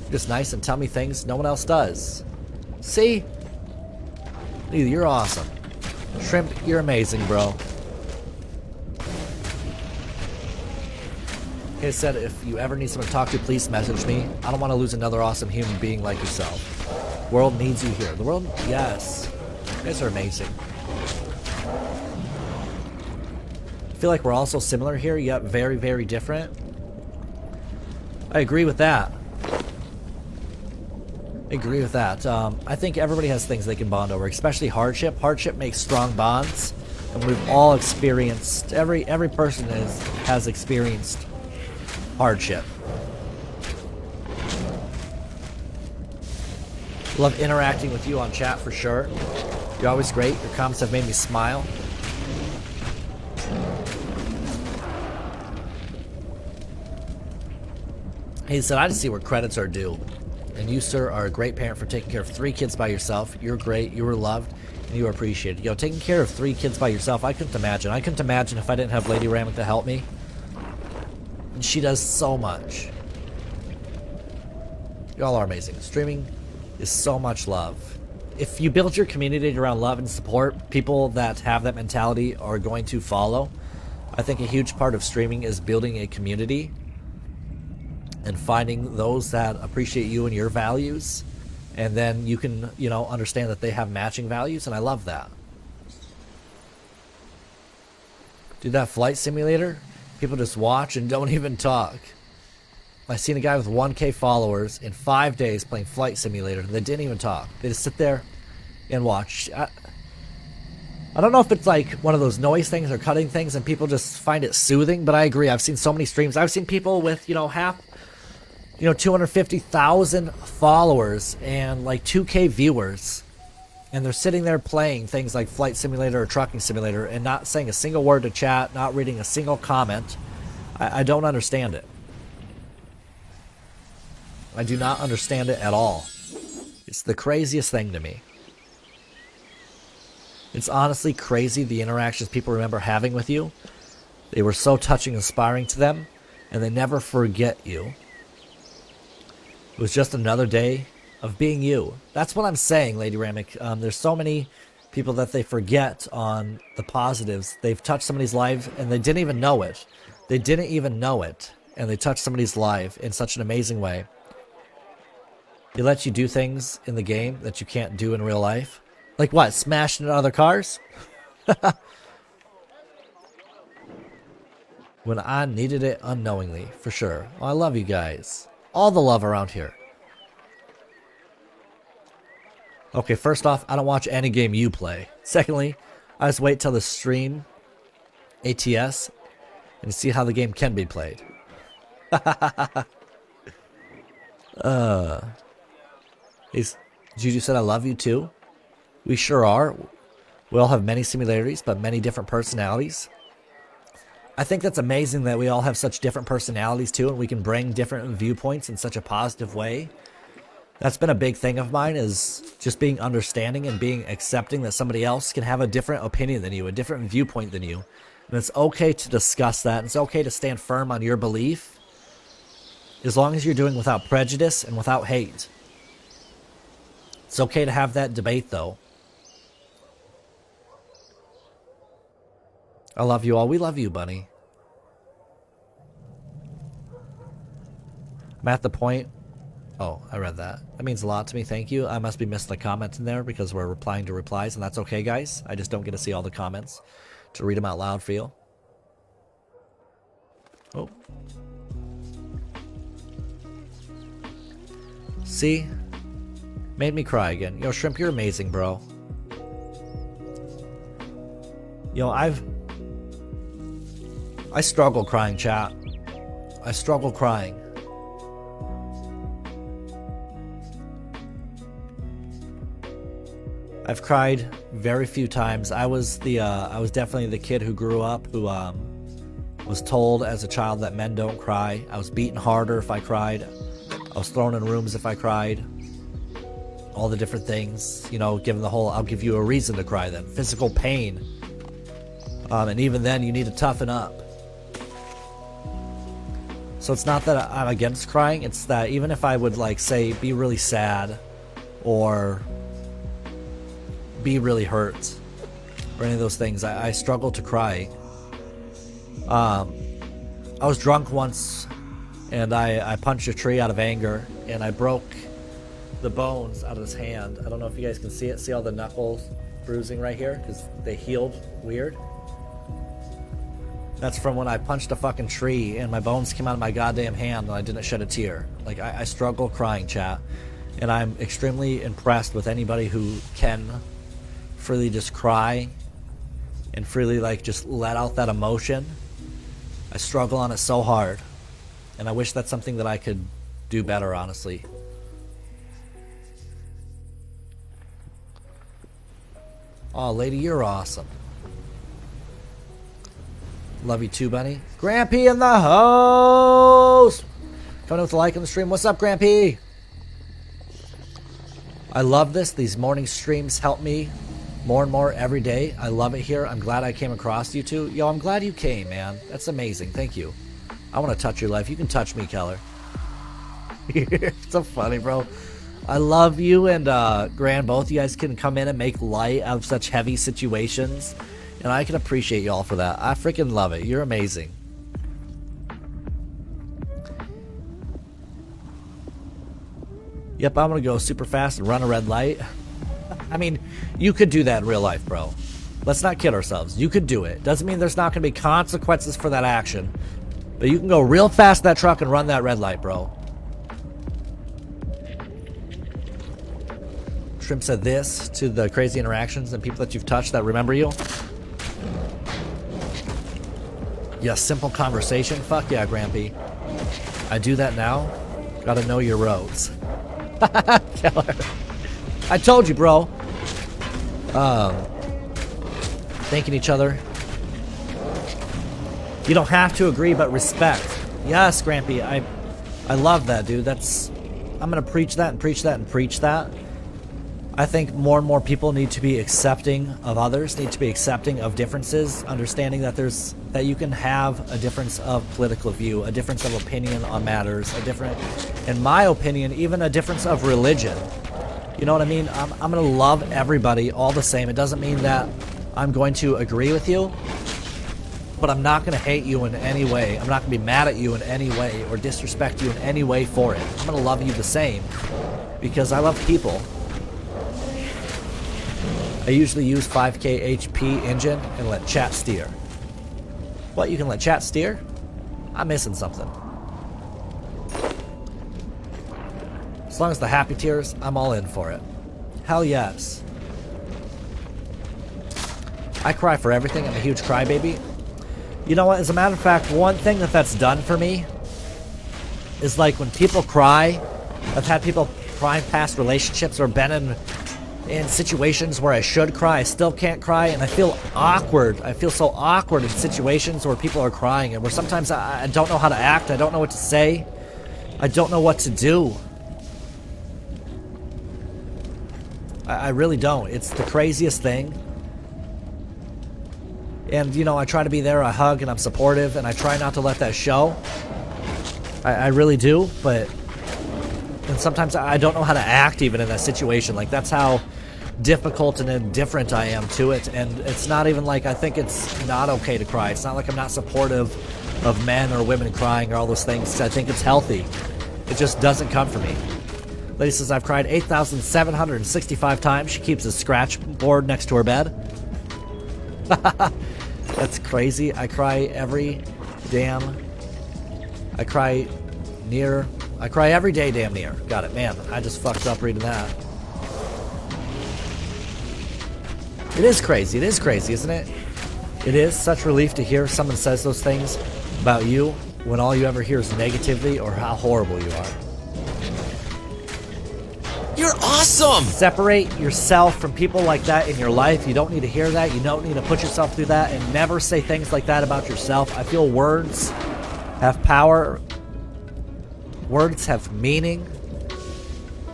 You're just nice and tell me things no one else does. See? You're awesome. Shrimp, you're amazing, bro. He said, if you ever need someone to talk to, please message me. I don't want to lose another awesome human being like yourself. The world needs you here. The world, yes. You guys are amazing. I feel like we're all so similar here, yet very, very different. I agree with that. I agree with that. I think everybody has things they can bond over, especially hardship. Hardship makes strong bonds, and we've all experienced, every person has experienced hardship. Love interacting with you on chat for sure. You're always great. Your comments have made me smile. He said, I just see where credits are due. And you, sir, are a great parent for taking care of 3 kids by yourself. You're great, you were loved, and you were appreciated. Yo, taking care of 3 kids by yourself, I couldn't imagine. I couldn't imagine if I didn't have Lady Ramek to help me. And she does so much. Y'all are amazing. Streaming is so much love. If you build your community around love and support, people that have that mentality are going to follow. I think a huge part of streaming is building a community and finding those that appreciate you and your values, and then you can, you know, understand that they have matching values, and I love that. Do that flight simulator, people just watch and don't even talk. I seen a guy with 1K followers in 5 days playing flight simulator. They didn't even talk. They just sit there and watch. I don't know if it's like one of those noise things or cutting things and people just find it soothing, but I agree. I've seen so many streams. I've seen people with, 250,000 followers and like 2K viewers, and they're sitting there playing things like Flight Simulator or Trucking Simulator and not saying a single word to chat, not reading a single comment. I don't understand it. I do not understand it at all. It's the craziest thing to me. It's honestly crazy the interactions people remember having with you. They were so touching and inspiring to them, and they never forget you. It was just another day of being you. That's what I'm saying, Lady Ramek. There's so many People that they forget on the positives. They've touched somebody's life and they didn't even know it. They didn't even know it. And they touched somebody's life in such an amazing way. It lets you do things in the game that you can't do in real life. Like what? Smashing into other cars? When I needed it unknowingly, for sure. Well, I love you guys. All the love around here. Okay, first off, I don't watch any game you play. Secondly, I just wait till the stream ATS and see how the game can be played. Juju said I love you too. We sure are. We all have many similarities, but many different personalities. I think that's amazing that we all have such different personalities too, and we can bring different viewpoints in such a positive way. That's been a big thing of mine, is just being understanding and being accepting that somebody else can have a different opinion than you, a different viewpoint than you. And it's okay to discuss that. And it's okay to stand firm on your belief, as long as you're doing without prejudice and without hate. It's okay to have that debate, though. I love you all. We love you, Bunny. I'm at the point. Oh, I read that. That means a lot to me. Thank you. I must be missing the comments in there because we're replying to replies, and that's okay, guys. I just don't get to see all the comments to read them out loud for you. Oh. See? Made me cry again. Yo, Shrimp, you're amazing, bro. Yo, I struggle crying, chat. I struggle crying. I've cried very few times. I was definitely the kid who grew up who was told as a child that men don't cry. I was beaten harder if I cried. I was thrown in rooms if I cried. All the different things, you know, given the whole, I'll give you a reason to cry then. Physical pain. And even then, you need to toughen up. So it's not that I'm against crying. It's that even if I would, like, say, be really sad or be really hurt or any of those things, I struggle to cry. I was drunk once and I punched a tree out of anger and I broke the bones out of his hand. I don't know if you guys can see it. See all the knuckles bruising right here? Because they healed weird. That's from when I punched a fucking tree and my bones came out of my goddamn hand and I didn't shed a tear. Like, I struggle crying, chat. And I'm extremely impressed with anybody who can freely just cry and freely, like, just let out that emotion. I struggle on it so hard. And I wish that's something that I could do better, honestly. Oh, lady, you're awesome. Love you too, Bunny. Grampy in the house! Coming with a like on the stream. What's up, Grampy? I love this. These morning streams help me more and more every day. I love it here. I'm glad I came across you two. Yo, I'm glad you came, man. That's amazing. Thank you. I want to touch your life. You can touch me, Keller. You're so funny, bro. I love you and Gran. Both you guys can come in and make light out of such heavy situations. And I can appreciate y'all for that. I freaking love it. You're amazing. Yep, I'm going to go super fast and run a red light. I mean, you could do that in real life, bro. Let's not kid ourselves. You could do it. Doesn't mean there's not going to be consequences for that action. But you can go real fast in that truck and run that red light, bro. Shrimp said this to the crazy interactions and people that you've touched that remember you. Yeah, simple conversation. Fuck yeah, Grampy. I do that now. Gotta know your roads. Keller. I told you, bro. Thanking each other. You don't have to agree, but respect. Yes, Grampy. I love that, dude. I'm gonna preach that and preach that and preach that. I think more and more people need to be accepting of others, need to be accepting of differences, understanding that that you can have a difference of political view, a difference of opinion on matters, a different, in my opinion, even a difference of religion. You know what I mean? I'm gonna love everybody all the same. It doesn't mean that I'm going to agree with you, but I'm not gonna hate you in any way. I'm not gonna be mad at you in any way or disrespect you in any way for it. I'm gonna love you the same because I love people. I usually use 5K HP engine and let chat steer. What, you can let chat steer? I'm missing something. As long as the happy tears, I'm all in for it. Hell yes. I cry for everything. I'm a huge crybaby. You know what? As a matter of fact, one thing that's done for me is like when people cry. I've had people cry in past relationships or been in situations where I should cry. I still can't cry, and I feel awkward. I feel so awkward in situations where people are crying and where sometimes I don't know how to act. I don't know what to say. I don't know what to do. I really don't. It's the craziest thing. And, you know, I try to be there, I hug, and I'm supportive, and I try not to let that show. I really do, but... And sometimes I don't know how to act even in that situation. Like, that's how difficult and indifferent I am to it. And it's not even like I think it's not okay to cry. It's not like I'm not supportive of men or women crying or all those things. I think it's healthy. It just doesn't come from me. Lady says, I've cried 8,765 times. She keeps a scratch board next to her bed. That's crazy. I cry every damn... I cry every day damn near. Got it. Man, I just fucked up reading that. It is crazy. It is crazy, isn't it? It is such relief to hear someone says those things about you when all you ever hear is negativity or how horrible you are. You're awesome! Separate yourself from people like that in your life. You don't need to hear that. You don't need to put yourself through that, and never say things like that about yourself. I feel words have power. Words have meaning.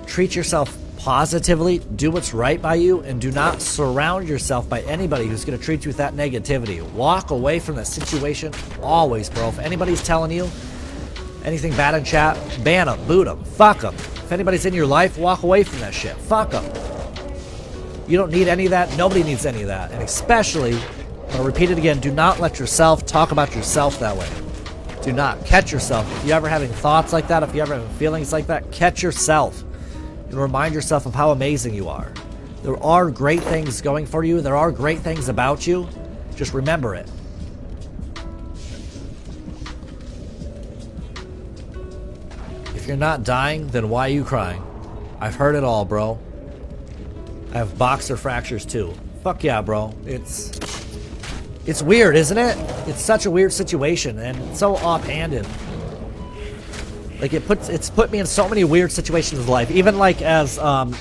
Treat yourself positively. Do what's right by you, and do not surround yourself by anybody who's going to treat you with that negativity. Walk away from that situation always, bro. If anybody's telling you anything bad in chat, ban them, boot them, fuck them. If anybody's in your life, walk away from that shit. Fuck them. You don't need any of that. Nobody needs any of that. And especially, I'll repeat it again, do not let yourself talk about yourself that way. Do not. Catch yourself. If you're ever having thoughts like that, if you're ever having feelings like that, catch yourself. And remind yourself of how amazing you are. There are great things going for you. There are great things about you. Just remember it. If you're not dying, then why are you crying? I've heard it all, bro. I have boxer fractures too. Fuck yeah, bro. It's weird, isn't it? It's such a weird situation and so offhanded. Like it's put me in so many weird situations in life. Even like as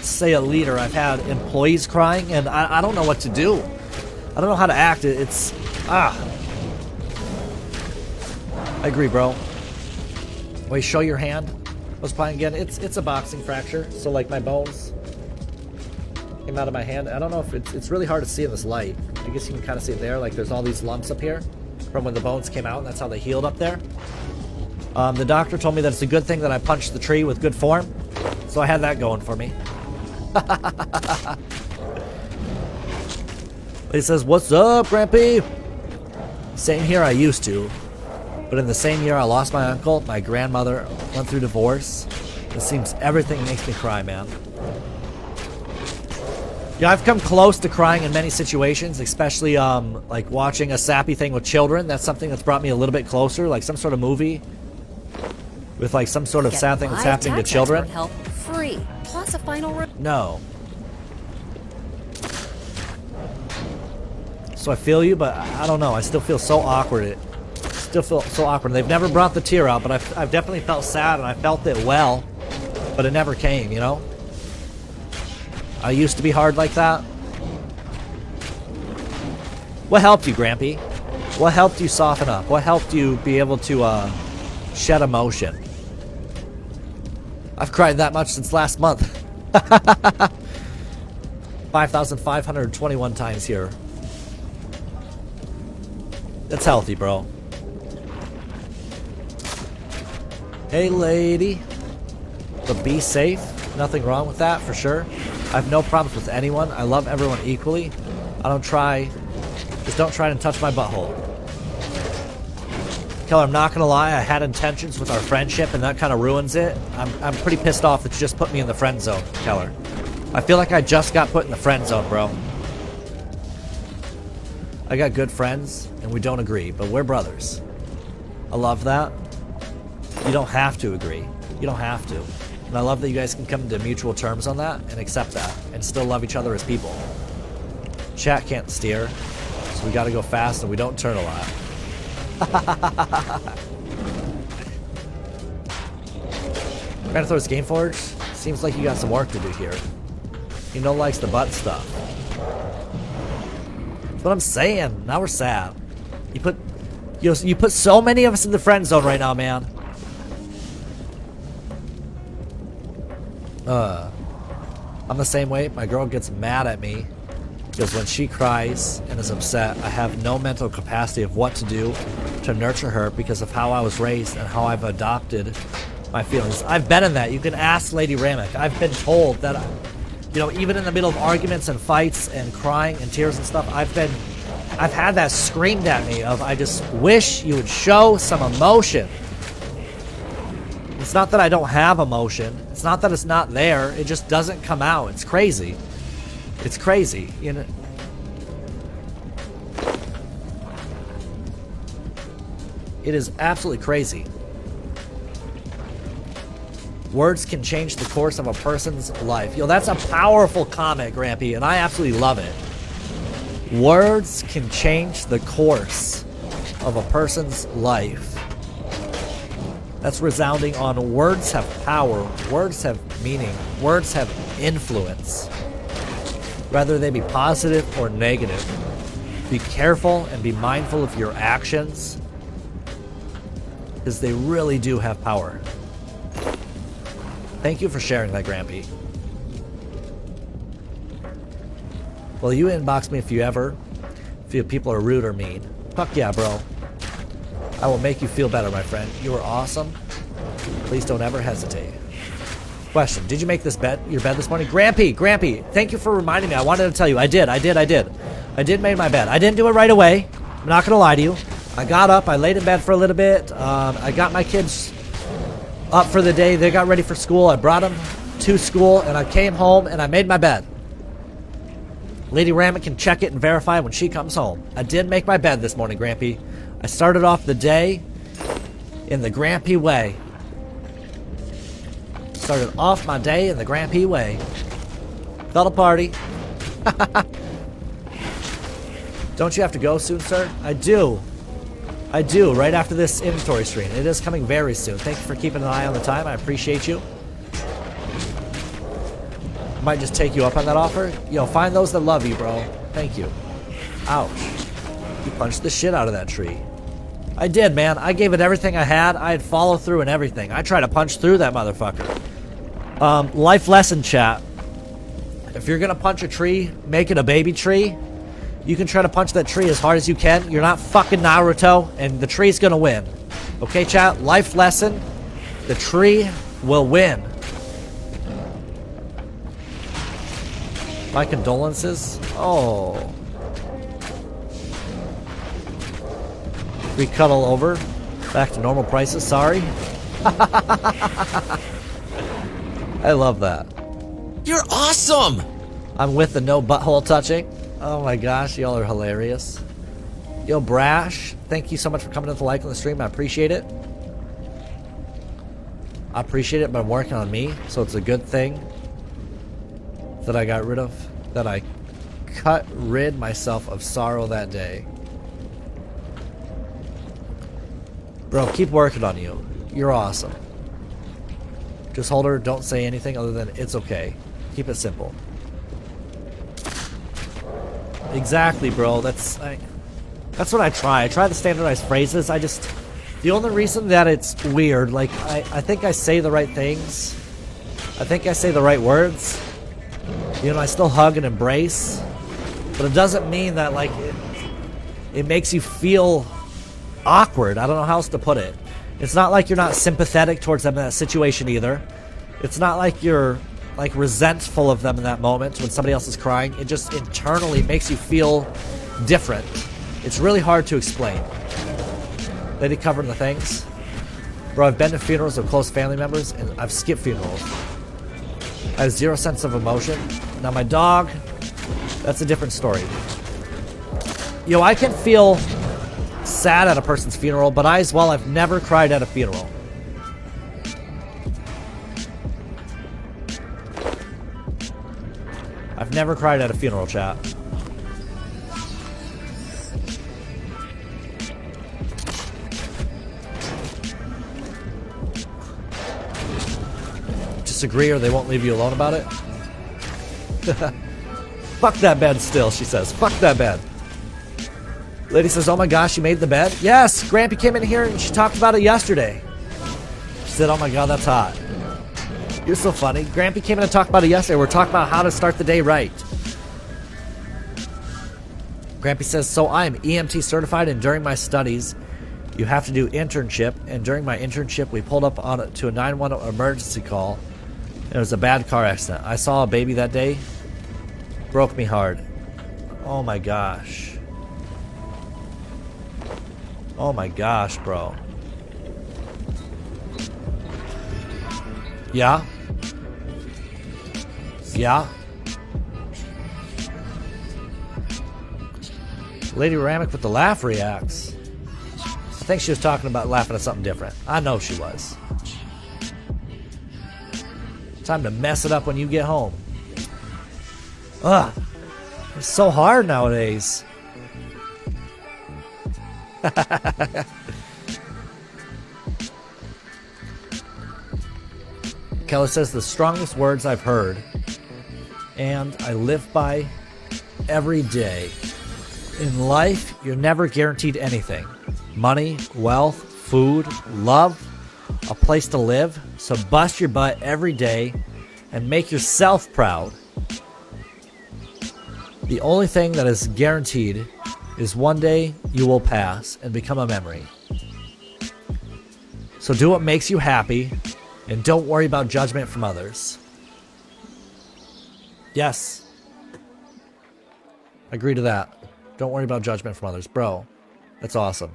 say a leader, I've had employees crying and I don't know what to do. I don't know how to act. I agree, bro. Wait, show your hand. I was playing again. It's a boxing fracture. So like my bones came out of my hand. I don't know if it's really hard to see in this light. I guess you can kind of see it there. Like there's all these lumps up here from when the bones came out, and that's how they healed up there. The doctor told me that it's a good thing that I punched the tree with good form, so I had that going for me. He says, "What's up, Grampy?" Same here. I used to, but in the same year I lost my uncle, my grandmother went through divorce. It seems everything makes me cry, man. Yeah, I've come close to crying in many situations, especially like watching a sappy thing with children. That's something that's brought me a little bit closer, like some sort of movie with like some sort of sad thing that's happening to children. Help free, plus a final No. So I feel you, but I don't know. I still feel so awkward. Still feel so awkward. They've never brought the tear out, but I've definitely felt sad, and I felt it well, but it never came, you know? I used to be hard like that. What helped you, Grampy? What helped you soften up? What helped you be able to shed emotion? I've cried that much since last month. 5,521 times here. That's healthy, bro. Hey, lady. But be safe. Nothing wrong with that, for sure. I have no problems with anyone. I love everyone equally. Just don't try and touch my butthole. Keller, I'm not gonna lie, I had intentions with our friendship and that kind of ruins it. I'm pretty pissed off that you just put me in the friend zone, Keller. I feel like I just got put in the friend zone, bro. I got good friends and we don't agree, but we're brothers. I love that. You don't have to agree. You don't have to. And I love that you guys can come to mutual terms on that and accept that and still love each other as people. Chat can't steer, so we gotta go fast and we don't turn a lot. Manithor's Gameforge, seems like you got some work to do here. You know, likes the butt stuff. That's what I'm saying. Now we're sad. You put so many of us in the friend zone right now, man. I'm the same way. My girl gets mad at me because when she cries and is upset, I have no mental capacity of what to do to nurture her because of how I was raised and how I've adopted my feelings. I've been in that. You can ask Lady Ramek. I've been told that, you know, even in the middle of arguments and fights and crying and tears and stuff, I've had that screamed at me of, I just wish you would show some emotion. It's not that I don't have emotion. It's not that it's not there. It just doesn't come out. It's crazy. It's crazy, you know. It is absolutely crazy. Words can change the course of a person's life. Yo, that's a powerful comment, Grampy, and I absolutely love it. Words can change the course of a person's life. That's resounding on words have power, words have meaning, words have influence. Whether they be positive or negative. Be careful and be mindful of your actions, because they really do have power. Thank you for sharing that, Grampy. Well, you inbox me if you feel people are rude or mean. Fuck yeah, bro. I will make you feel better, my friend. You are awesome. Please don't ever hesitate. Question, did you make your bed this morning? Grampy, thank you for reminding me. I wanted to tell you, I did make my bed. I didn't do it right away. I'm not gonna lie to you. I got up, I laid in bed for a little bit. I got my kids up for the day. They got ready for school. I brought them to school and I came home and I made my bed. Lady Ramek can check it and verify when she comes home. I did make my bed this morning, Grampy. I started off the day in the Grampy way. Started off my day in the Grampy way. Felt a party. Don't you have to go soon, sir? I do, right after this inventory screen. It is coming very soon. Thank you for keeping an eye on the time. I appreciate you. Might just take you up on that offer. Yo, find those that love you, bro. Thank you. Ouch. You punched the shit out of that tree. I did, man. I gave it everything I had. I had follow through and everything. I tried to punch through that motherfucker. Life lesson, chat. If you're gonna punch a tree, make it a baby tree. You can try to punch that tree as hard as you can. You're not fucking Naruto, and the tree's gonna win. Okay, chat? Life lesson. The tree will win. My condolences. Oh. We cuddle over. Back to normal prices, sorry. I love that. You're awesome! I'm with the no butthole touching. Oh my gosh, y'all are hilarious. Yo, Brash, thank you so much for coming to the like on the stream. I appreciate it. I appreciate it, but I'm working on me, so it's a good thing that I got rid of, that I rid myself of sorrow that day. Bro, keep working on you. You're awesome. Just hold her, don't say anything other than it's okay. Keep it simple. Exactly, bro. That's what I try. I try to standardize phrases. The only reason that it's weird, like, I think I say the right things. I think I say the right words. You know, I still hug and embrace. But it doesn't mean that, like, it makes you feel awkward. I don't know how else to put it. It's not like you're not sympathetic towards them in that situation either. It's not like you're like resentful of them in that moment when somebody else is crying. It just internally makes you feel different. It's really hard to explain. Lady covering the things. Bro, I've been to funerals of close family members, and I've skipped funerals. I have zero sense of emotion. Now my dog, that's a different story. Yo, I can feel sad at a person's funeral, but I as well, I've never cried at a funeral. I've never cried at a funeral, chat. Disagree or they won't leave you alone about it? Fuck that bed still, she says. Fuck that bed. Lady says, oh my gosh, you made the bed? Yes, Grampy came in here and she talked about it yesterday. She said, oh my god, that's hot. You're so funny. Grampy came in and talked about it yesterday. We're talking about how to start the day right. Grampy says, so I am EMT certified, and during my studies, you have to do internship. And during my internship, we pulled up on to a 911 emergency call. And it was a bad car accident. I saw a baby that day. Broke me hard. Oh my gosh. Oh my gosh, bro. Yeah? Yeah? Lady Ramic with the laugh reacts. I think she was talking about laughing at something different. I know she was. Time to mess it up when you get home. Ugh. It's so hard nowadays. Kelly says the strongest words I've heard and I live by every day. In life, you're never guaranteed anything. Money, wealth, food, love, a place to live. So bust your butt every day and make yourself proud. The only thing that is guaranteed is one day you will pass and become a memory. So do what makes you happy and don't worry about judgment from others. Yes. I agree to that. Don't worry about judgment from others. Bro, that's awesome.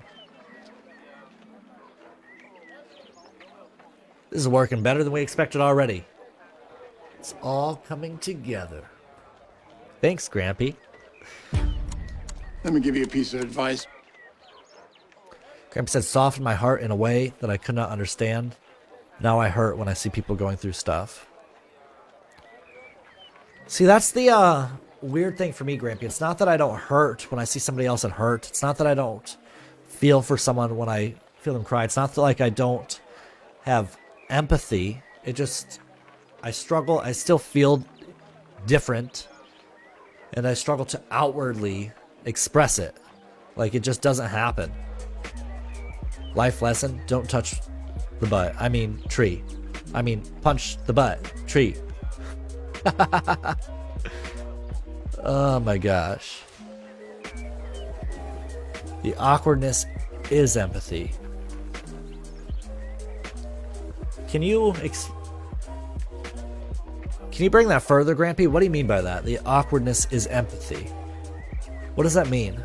This is working better than we expected already. It's all coming together. Thanks, Grampy. Let me give you a piece of advice. Grampy said, soften my heart in a way that I could not understand. Now I hurt when I see people going through stuff. See, that's the weird thing for me, Grampy. It's not that I don't hurt when I see somebody else that hurt. It's not that I don't feel for someone when I feel them cry. It's not that, like, I don't have empathy. It just, I struggle. I still feel different. And I struggle to outwardly express it. Like, it just doesn't happen. Life lesson, don't touch the butt. I mean, tree. I mean, punch the butt. Tree. Oh my gosh. The awkwardness is empathy. Can you bring that further, Grampy? What do you mean by that? The awkwardness is empathy. What does that mean?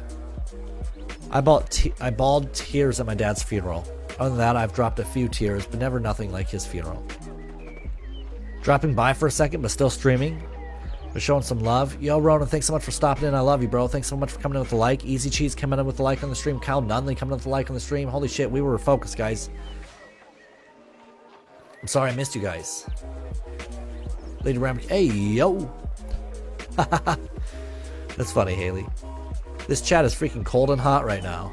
I bawled tears at my dad's funeral. Other than that, I've dropped a few tears, but never nothing like his funeral. Dropping by for a second, but still streaming. But showing some love. Yo, Ronan, thanks so much for stopping in. I love you, bro. Thanks so much for coming in with the like. Easy Cheese coming in with the like on the stream. Kyle Nunley coming in with the like on the stream. Holy shit, we were focused, guys. I'm sorry I missed you guys. Lady Ram, hey, yo. That's funny, Haley. This chat is freaking cold and hot right now.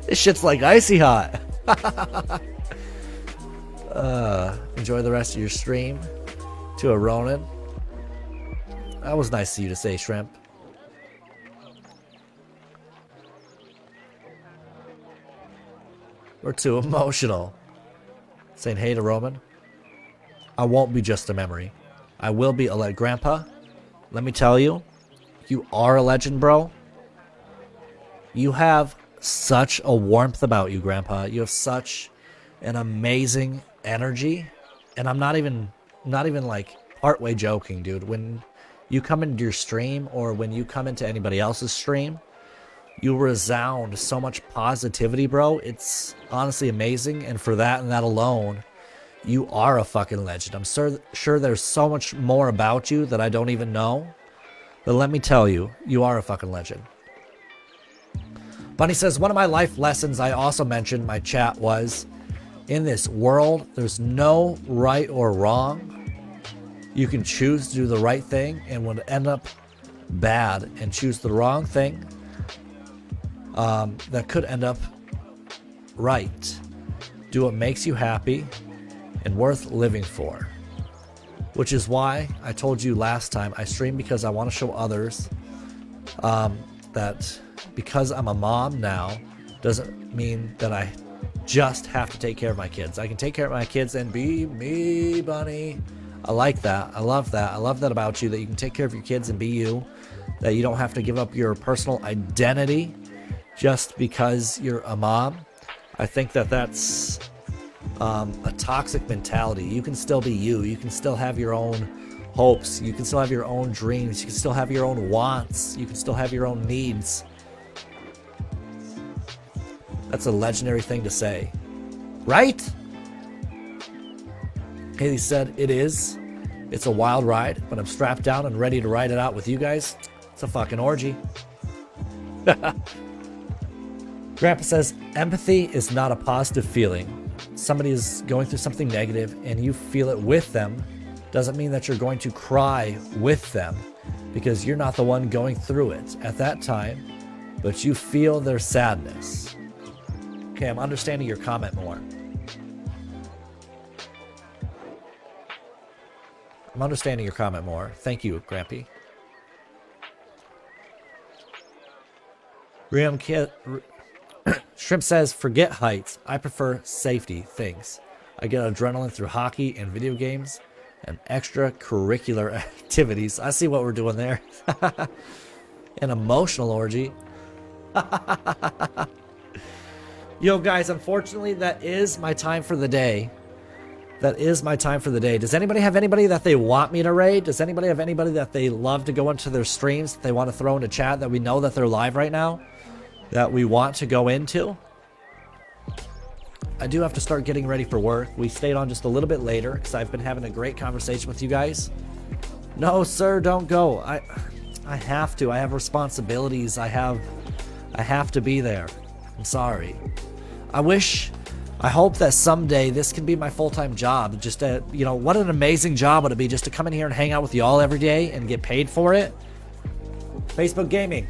This shit's like icy hot. Enjoy the rest of your stream. To a Ronan. That was nice of you to say, Shrimp. We're too emotional. Saying hey to Roman. I won't be just a memory. I will be a Grandpa. Let me tell you, you are a legend, bro. You have such a warmth about you, Grandpa. You have such an amazing energy. And I'm not even not even like partway joking, dude. When you come into your stream or when you come into anybody else's stream, you resound so much positivity, bro. It's honestly amazing. And for that and that alone, you are a fucking legend. I'm sure there's so much more about you that I don't even know. But let me tell you, you are a fucking legend. Bunny says, one of my life lessons I also mentioned in my chat was, in this world, there's no right or wrong. You can choose to do the right thing and would end up bad, and choose the wrong thing that could end up right. Do what makes you happy and worth living for. Which is why I told you last time, I stream because I want to show others that because I'm a mom now doesn't mean that I just have to take care of my kids. I can take care of my kids and be me, Bunny. I like that. I love that. I love that about you, that you can take care of your kids and be you, that you don't have to give up your personal identity just because you're a mom. I think that that's a toxic mentality. You can still be you. You can still have your own hopes. You can still have your own dreams. You can still have your own wants. You can still have your own needs. That's a legendary thing to say. Right? Haley said, it is. It's a wild ride, but I'm strapped down and ready to ride it out with you guys. It's a fucking orgy. Grandpa says, empathy is not a positive feeling. Somebody is going through something negative and you feel it with them doesn't mean that you're going to cry with them, because you're not the one going through it at that time, but you feel their sadness. Okay, I'm understanding your comment more. I'm understanding your comment more. Thank you, Grampy. Shrimp says, forget heights. I prefer safety things. I get adrenaline through hockey and video games and extracurricular activities. I see what we're doing there. An emotional orgy. Yo, guys, unfortunately, that is my time for the day. That is my time for the day. Does anybody have anybody that they want me to raid? Does anybody have anybody that they love to go into their streams, that they want to throw into chat, that we know that they're live right now, that we want to go into? I do have to start getting ready for work. We stayed on just a little bit later because I've been having a great conversation with you guys. No, sir, don't go. I have to. I have responsibilities. I have to be there. I'm sorry. I hope that someday this can be my full-time job. Just to, you know, what an amazing job would it be just to come in here and hang out with you all every day and get paid for it? Facebook Gaming.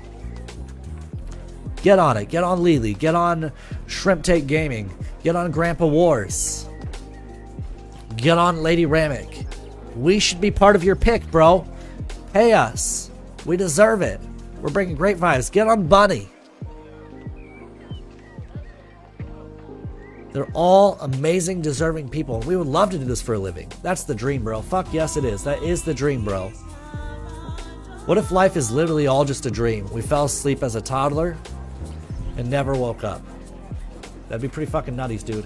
Get on it. Get on Lily. Get on Shrimp Take Gaming. Get on Grandpa Wars. Get on Lady Ramic. We should be part of your pick, bro. Pay us. We deserve it. We're bringing great vibes. Get on Bunny. They're all amazing, deserving people. We would love to do this for a living. That's the dream, bro. Fuck yes, it is. That is the dream, bro. What if life is literally all just a dream? We fell asleep as a toddler and never woke up. That'd be pretty fucking nutties, dude.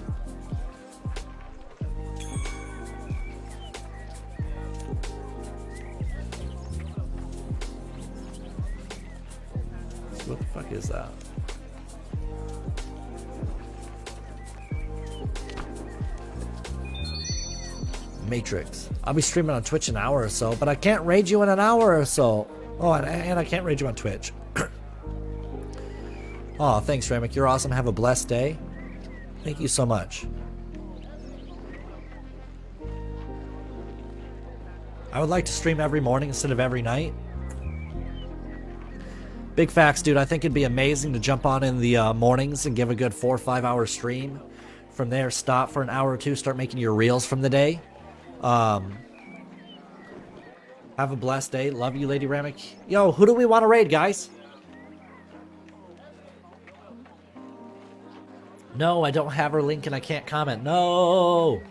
What the fuck is that? Matrix. I'll be streaming on Twitch an hour or so, but I can't raid you in an hour or so. Oh, and I can't raid you on Twitch. Oh, thanks, Ramic. You're awesome. Have a blessed day. Thank you so much. I would like to stream every morning instead of every night. Big facts, dude. I think it'd be amazing to jump on in the mornings and give a good 4 or 5 hour stream. From there, stop for an hour or two, start making your reels from the day. Have a blessed day. Love you, Lady Ramic. Yo, who do we want to raid, guys? No, I don't have her link and I can't comment. No.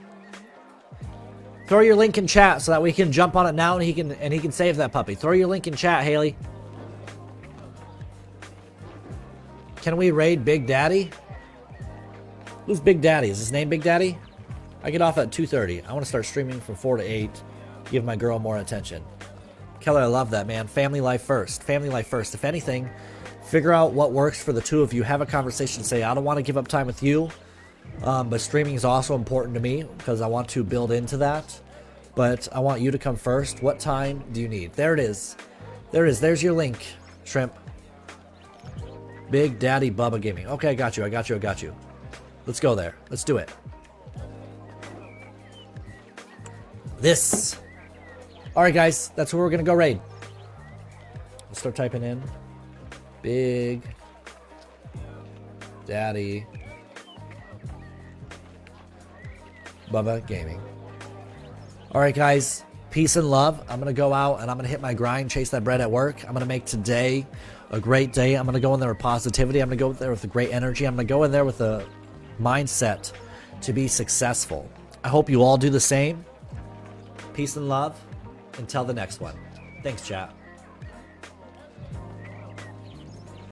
Throw your link in chat so that we can jump on it now and he can save that puppy. Throw your link in chat, Haley. Can we raid Big Daddy? Who's Big Daddy? Is his name Big Daddy? I get off at 2:30. I want to start streaming from 4 to 8. Give my girl more attention. Keller, I love that, man. Family life first. Family life first. If anything, figure out what works for the two of you. Have a conversation. Say, I don't want to give up time with you, but streaming is also important to me because I want to build into that. But I want you to come first. What time do you need? There it is. There it is. There's your link, Shrimp. Big Daddy Bubba Gaming. Okay, I got you. I got you. I got you. Let's go there. Let's do it. This. All right, guys. That's where we're going to go raid. Let's start typing in. Big Daddy Bubba Gaming. All right, guys. Peace and love. I'm going to go out and I'm going to hit my grind, chase that bread at work. I'm going to make today a great day. I'm going to go in there with positivity. I'm going to go in there with a great energy. I'm going to go in there with a mindset to be successful. I hope you all do the same. Peace and love. Until the next one. Thanks, chat.